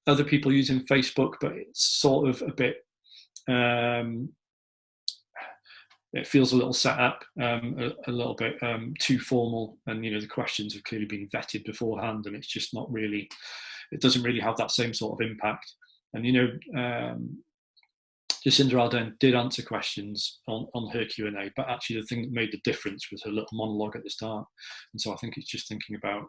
other people using Facebook, but it's sort of a bit it feels a little set up, a little bit too formal, and the questions have clearly been vetted beforehand, and it's just not really, it doesn't really have that same sort of impact. And Jacinda Ardern did answer questions on her Q&A, but actually the thing that made the difference was her little monologue at the start. And so I think it's just thinking about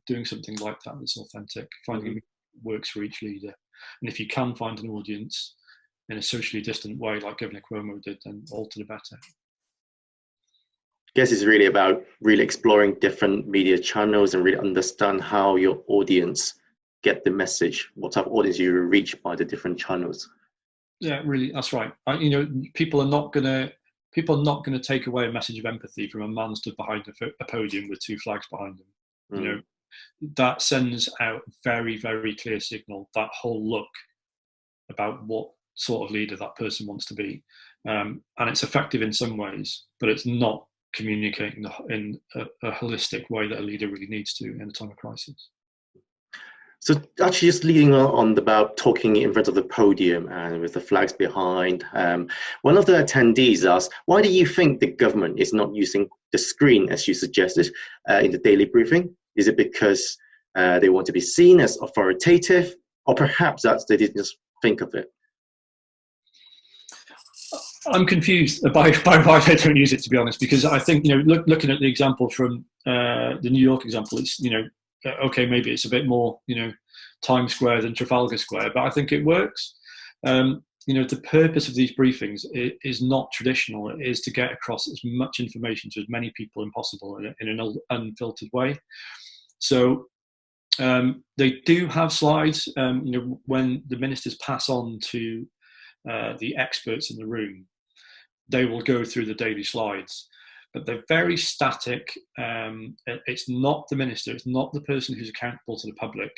doing something like that that's authentic, finding it works for each leader. And if you can find an audience in a socially distant way, like Governor Cuomo did, then all to the better. I guess it's really about really exploring different media channels and really understand how your audience get the message, what type of audience you reach by the different channels. Yeah, really, that's right. People are not going to take away a message of empathy from a man stood behind a podium with 2 flags behind him. That sends out very, very clear signal, that whole look about what sort of leader that person wants to be. And it's effective in some ways, but it's not communicating in a holistic way that a leader really needs to in a time of crisis. So actually just leading on about talking in front of the podium and with the flags behind, one of the attendees asked, why do you think the government is not using the screen as you suggested in the daily briefing? Is it because they want to be seen as authoritative, or perhaps that's they didn't just think of it? I'm confused by why they don't use it, to be honest, because I think, looking at the example from the New York example, it's, okay, maybe it's a bit more, Times Square than Trafalgar Square, but I think it works. The purpose of these briefings is not traditional. It is to get across as much information to as many people as possible in an unfiltered way. So they do have slides, when the ministers pass on to the experts in the room, they will go through the daily slides, but they're very static. It's not the minister, it's not the person who's accountable to the public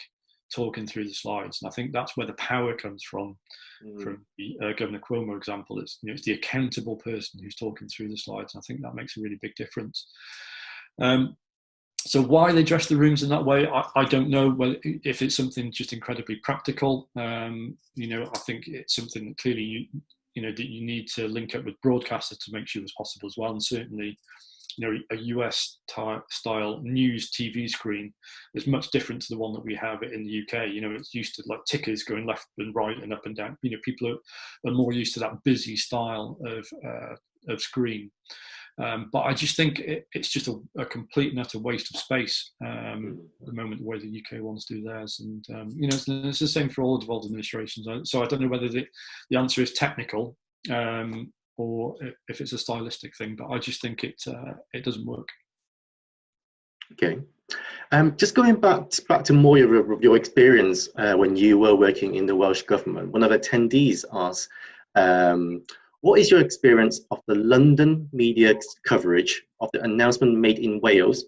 talking through the slides. And I think that's where the power comes from the Governor Cuomo example. It's the accountable person who's talking through the slides. And I think that makes a really big difference. So why they dress the rooms in that way, I don't know. Well, if it's something just incredibly practical, I think it's something that clearly that you need to link up with broadcasters to make sure it's possible as well. And certainly, a US style news TV screen is much different to the one that we have in the UK. It's used to like tickers going left and right and up and down. People are more used to that busy style of screen. But I just think it's just a complete and utter waste of space at the moment, the way the UK wants to do theirs. And, it's the same for all devolved administrations. So I don't know whether the answer is technical or if it's a stylistic thing, but I just think it doesn't work. Okay. Just going back to more of your experience when you were working in the Welsh Government, one of the attendees asked, what is your experience of the London media coverage of the announcement made in Wales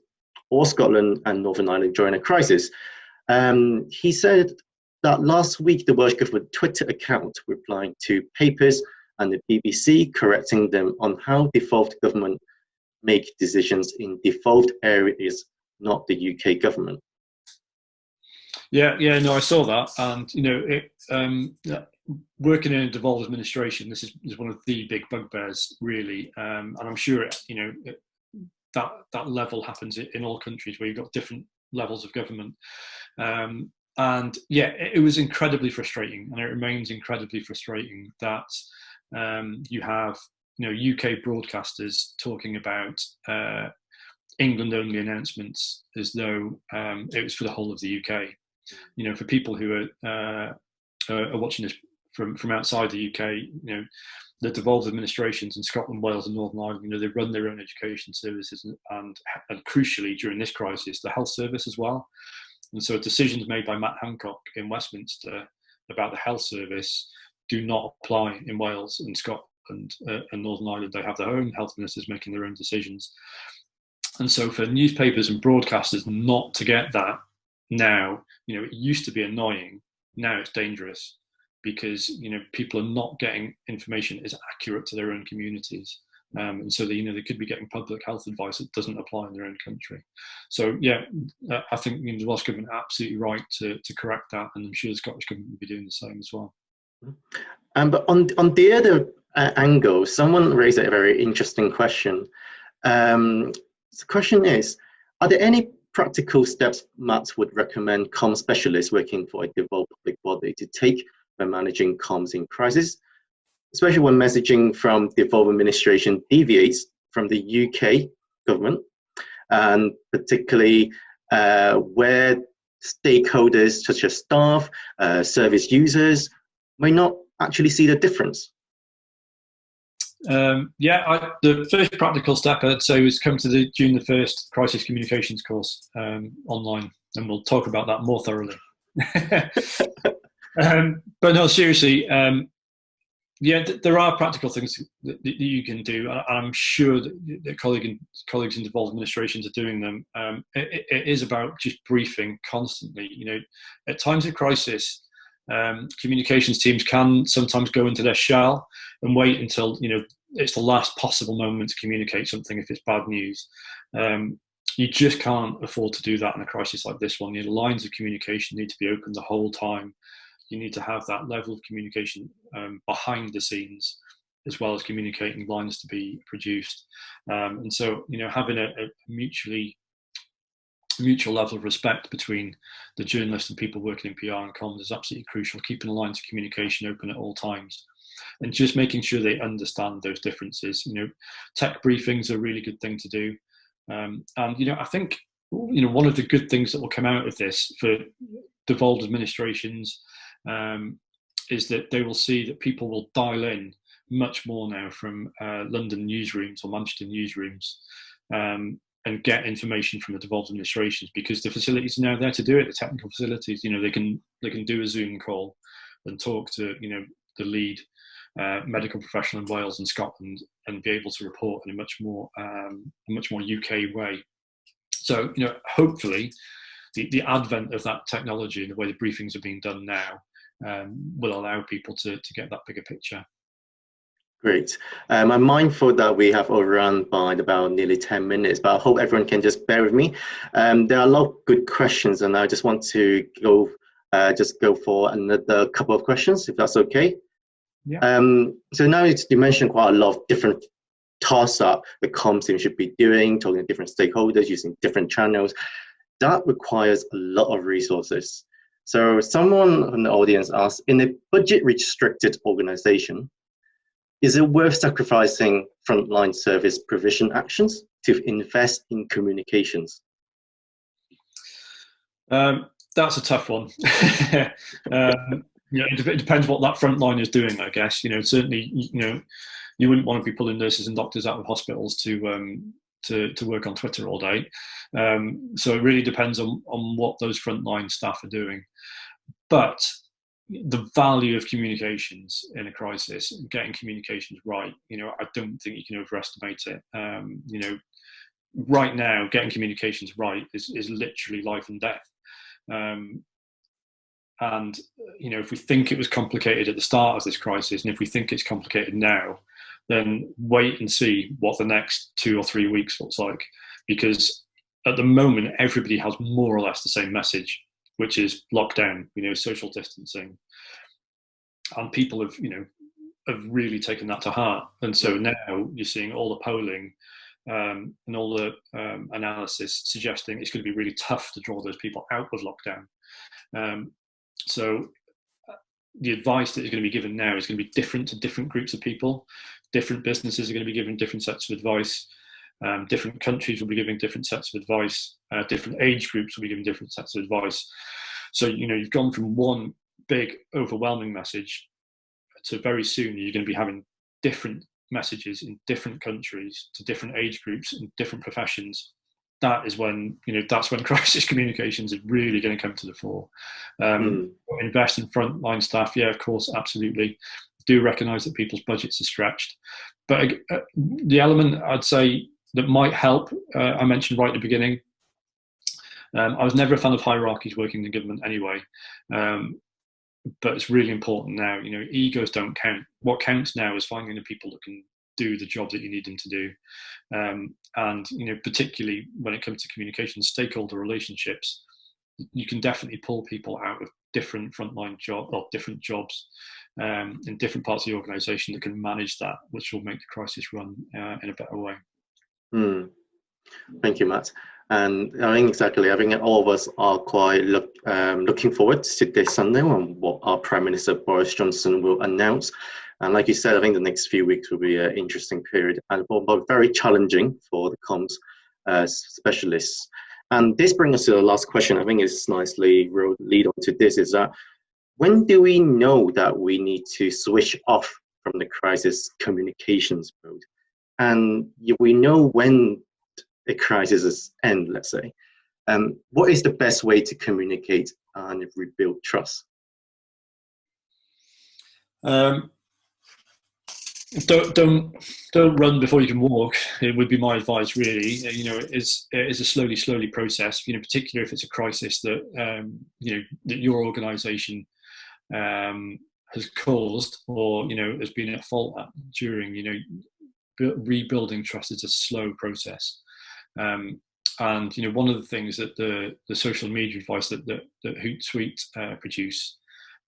or Scotland and Northern Ireland during a crisis? He said that last week the Welsh Government Twitter account replying to papers and the BBC correcting them on how devolved government make decisions in devolved areas, not the UK government. Yeah, no, I saw that, and working in a devolved administration, this is one of the big bugbears, really, and I'm sure that level happens in all countries where you've got different levels of government, and yeah, it was incredibly frustrating, and it remains incredibly frustrating that you have UK broadcasters talking about England-only announcements as though it was for the whole of the UK. For people who are watching this from outside the UK, the devolved administrations in Scotland, Wales, and Northern Ireland, they run their own education services and crucially during this crisis, the health service as well. And so decisions made by Matt Hancock in Westminster about the health service do not apply in Wales and Scotland and Northern Ireland. They have their own health ministers making their own decisions. And so for newspapers and broadcasters not to get that now, it used to be annoying. Now it's dangerous because, people are not getting information as accurate to their own communities. And so they could be getting public health advice that doesn't apply in their own country. So yeah, I think the Welsh Government are absolutely right to correct that, and I'm sure the Scottish Government will be doing the same as well. But on the other angle, someone raised a very interesting question. The question is, are there any practical steps Matt would recommend comms specialists working for a devolved public body to take when managing comms in crisis, especially when messaging from devolved administration deviates from the UK government, and particularly where stakeholders such as staff, service users may not actually see the difference? The first practical step I'd say was come to the June the 1st crisis communications course online, and we'll talk about that more thoroughly. But no, seriously, there are practical things that you can do. I'm sure that colleagues in devolved administrations are doing them. It is about just briefing constantly. At times of crisis, communications teams can sometimes go into their shell and wait until it's the last possible moment to communicate something if it's bad news. You just can't afford to do that in a crisis like this one. The lines of communication need to be open the whole time. You need to have that level of communication behind the scenes, as well as communicating lines to be produced. And so, having a mutual level of respect between the journalists and people working in PR and comms is absolutely crucial. Keeping the lines of communication open at all times, and just making sure they understand those differences. Tech briefings are a really good thing to do. And I think one of the good things that will come out of this for devolved administrations is that they will see that people will dial in much more now from London newsrooms or Manchester newsrooms and get information from the devolved administrations, because the facilities are now there to do it. The technical facilities, they can do a Zoom call and talk to the lead medical professional in Wales and Scotland and be able to report in a much more UK way. So hopefully the advent of that technology and the way the briefings are being done now will allow people to get that bigger picture. Great. I'm mindful that we have overrun by about nearly 10 minutes, but I hope everyone can just bear with me. There are a lot of good questions, and I just want to go for another couple of questions, if that's okay. Yeah. So now you mentioned quite a lot of different tasks that the comms team should be doing, talking to different stakeholders, using different channels. That requires a lot of resources. So someone in the audience asked, in a budget-restricted organization, is it worth sacrificing frontline service provision actions to invest in communications? That's a tough one. It depends what that frontline is doing, I guess. Certainly, you wouldn't want to be pulling nurses and doctors out of hospitals to work on Twitter all day. So it really depends on what those frontline staff are doing. But the value of communications in a crisis, getting communications right, I don't think you can overestimate it. Right now, getting communications right is literally life and death. And if we think it was complicated at the start of this crisis, and if we think it's complicated now, then wait and see what the next 2 or 3 weeks looks like. Because at the moment, everybody has more or less the same message, which is lockdown, social distancing. And people have really taken that to heart. And so now you're seeing all the polling and all the analysis suggesting it's going to be really tough to draw those people out of lockdown. So the advice that is going to be given now is going to be different to different groups of people. Different businesses are going to be given different sets of advice. Different countries will be giving different sets of advice. Different age groups will be given different sets of advice. So, you've gone from one big, overwhelming message to very soon you're going to be having different messages in different countries to different age groups and different professions. That is when, that's when crisis communications is really going to come to the fore. Invest in frontline staff. Yeah, of course, absolutely. Do recognise that people's budgets are stretched. But the element I'd say that might help, I mentioned right at the beginning, I was never a fan of hierarchies working in government anyway. But it's really important now. Egos don't count. What counts now is finding the people that can do the job that you need them to do. And particularly when it comes to communication, stakeholder relationships, you can definitely pull people out of different frontline job or different jobs in different parts of the organisation that can manage that, which will make the crisis run in a better way. Thank you, Matt. And I think exactly, I think all of us are quite looking forward to this Sunday and what our Prime Minister Boris Johnson will announce. And like you said, I think the next few weeks will be an interesting period and very challenging for the comms specialists. And this brings us to the last question. I think it's nicely lead on to this, is that when do we know that we need to switch off from the crisis communications mode? And we know when a crisis is end, let's say. What is the best way to communicate and rebuild trust? Don't run before you can walk. It would be my advice, really. It is a slowly process. Particularly if it's a crisis that that your organisation has caused or has been at fault at during. Rebuilding trust is a slow process. And one of the things that the social media advice that Hootsuite produce,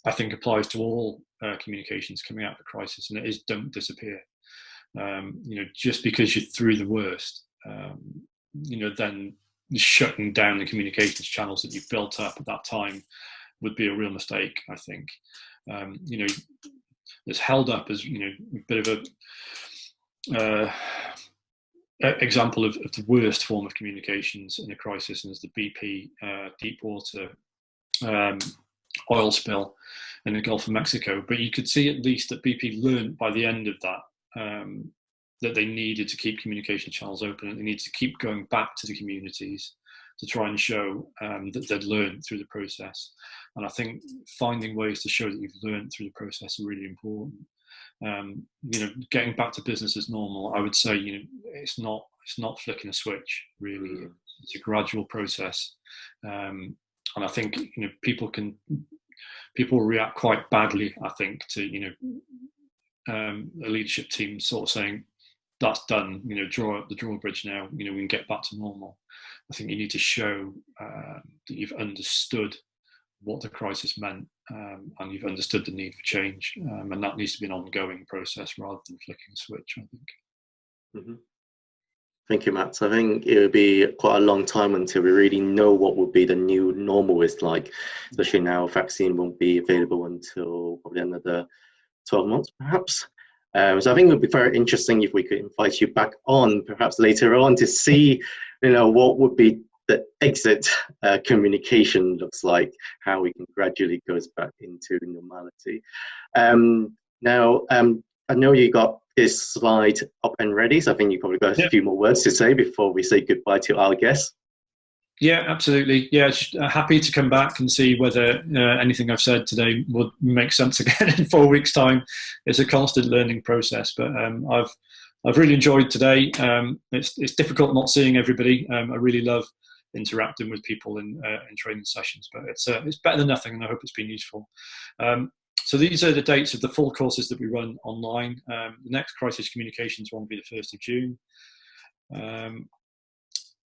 I think, applies to all communications coming out of the crisis, and it is don't disappear. Just because you're through the worst, then shutting down the communications channels that you've built up at that time would be a real mistake, I think. It's held up as a bit of a example of the worst form of communications in a crisis, and is the BP deepwater oil spill in the Gulf of Mexico. But you could see at least that BP learned by the end of that that they needed to keep communication channels open, and they needed to keep going back to the communities to try and show that they'd learned through the process. And I think finding ways to show that you've learned through the process are really important. Getting back to business as normal, I would say, it's not flicking a switch, really. It's a gradual process. And I think, people react quite badly, I think, to, a leadership team sort of saying, that's done, draw up the drawbridge now, we can get back to normal. I think you need to show that you've understood what the crisis meant, and you've understood the need for change, and that needs to be an ongoing process rather than flicking a switch, I think. Thank you, Matt. I think it will be quite a long time until we really know what would be the new normal is like, especially now vaccine won't be available until probably another 12 months, perhaps. So I think it would be very interesting if we could invite you back on, perhaps later on, to see, what would be the exit communication looks like, how we can gradually go back into normality. Now, I know you got this slide up and ready, so I think you probably got a few more words to say before we say goodbye to our guests. Yeah, absolutely. Yeah, happy to come back and see whether anything I've said today would make sense again in 4 weeks' time. It's a constant learning process, but I've really enjoyed today. It's difficult not seeing everybody. I really love interacting with people in training sessions, but it's better than nothing, and I hope it's been useful. So these are the dates of the full courses that we run online. The next Crisis Communications one will be the 1st of June.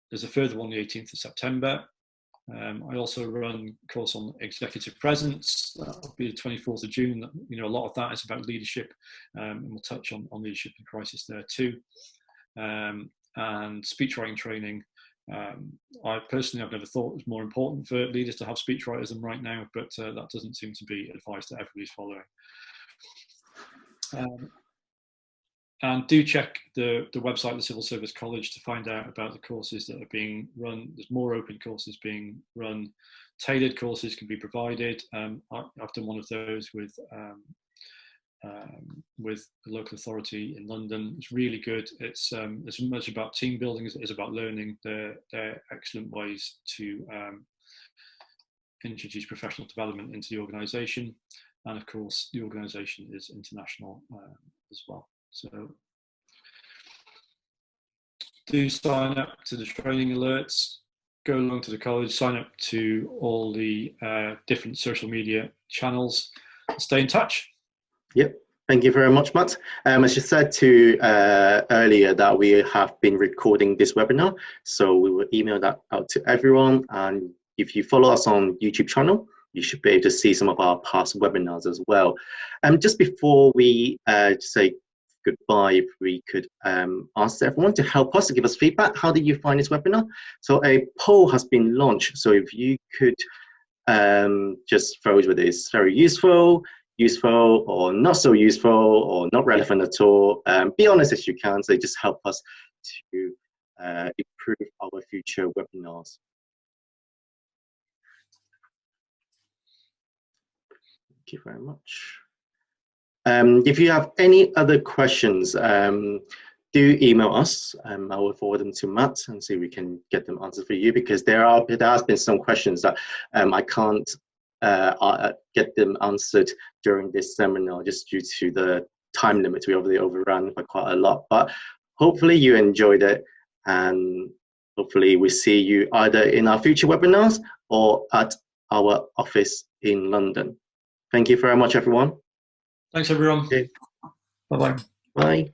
There's a further one, the 18th of September. I also run a course on executive presence. That'll be the 24th of June. A lot of that is about leadership, and we'll touch on leadership in crisis there too. And speechwriting training. I personally, I've never thought it was more important for leaders to have speechwriters than right now, but that doesn't seem to be advice that everybody's following. And do check the website of the Civil Service College to find out about the courses that are being run. There's more open courses being run. Tailored courses can be provided. I've done one of those with the local authority in London. It's really good. It's as much about team building as it is about learning. They're excellent ways to introduce professional development into the organisation. And of course, the organisation is international as well. So do sign up to the training alerts, go along to the college, sign up to all the different social media channels, stay in touch. Yep. Thank you very much, Matt. As you said earlier, that we have been recording this webinar, so we will email that out to everyone. And if you follow us on YouTube channel, you should be able to see some of our past webinars as well. Just before we say goodbye, if we could ask everyone to help us, to give us feedback. How did you find this webinar? So a poll has been launched. So if you could just vote whether it's very useful, or not so useful, or not relevant at all. Be honest as you can, so just help us to improve our future webinars. Thank you very much. If you have any other questions, do email us. I will forward them to Matt and see if we can get them answered for you, because there has been some questions that I can't get them answered during this seminar just due to the time limit. We already overran by quite a lot, but hopefully you enjoyed it, and hopefully we see you either in our future webinars or at our office in London. Thank you very much, everyone. Thanks, everyone. Okay. Bye-bye. Bye.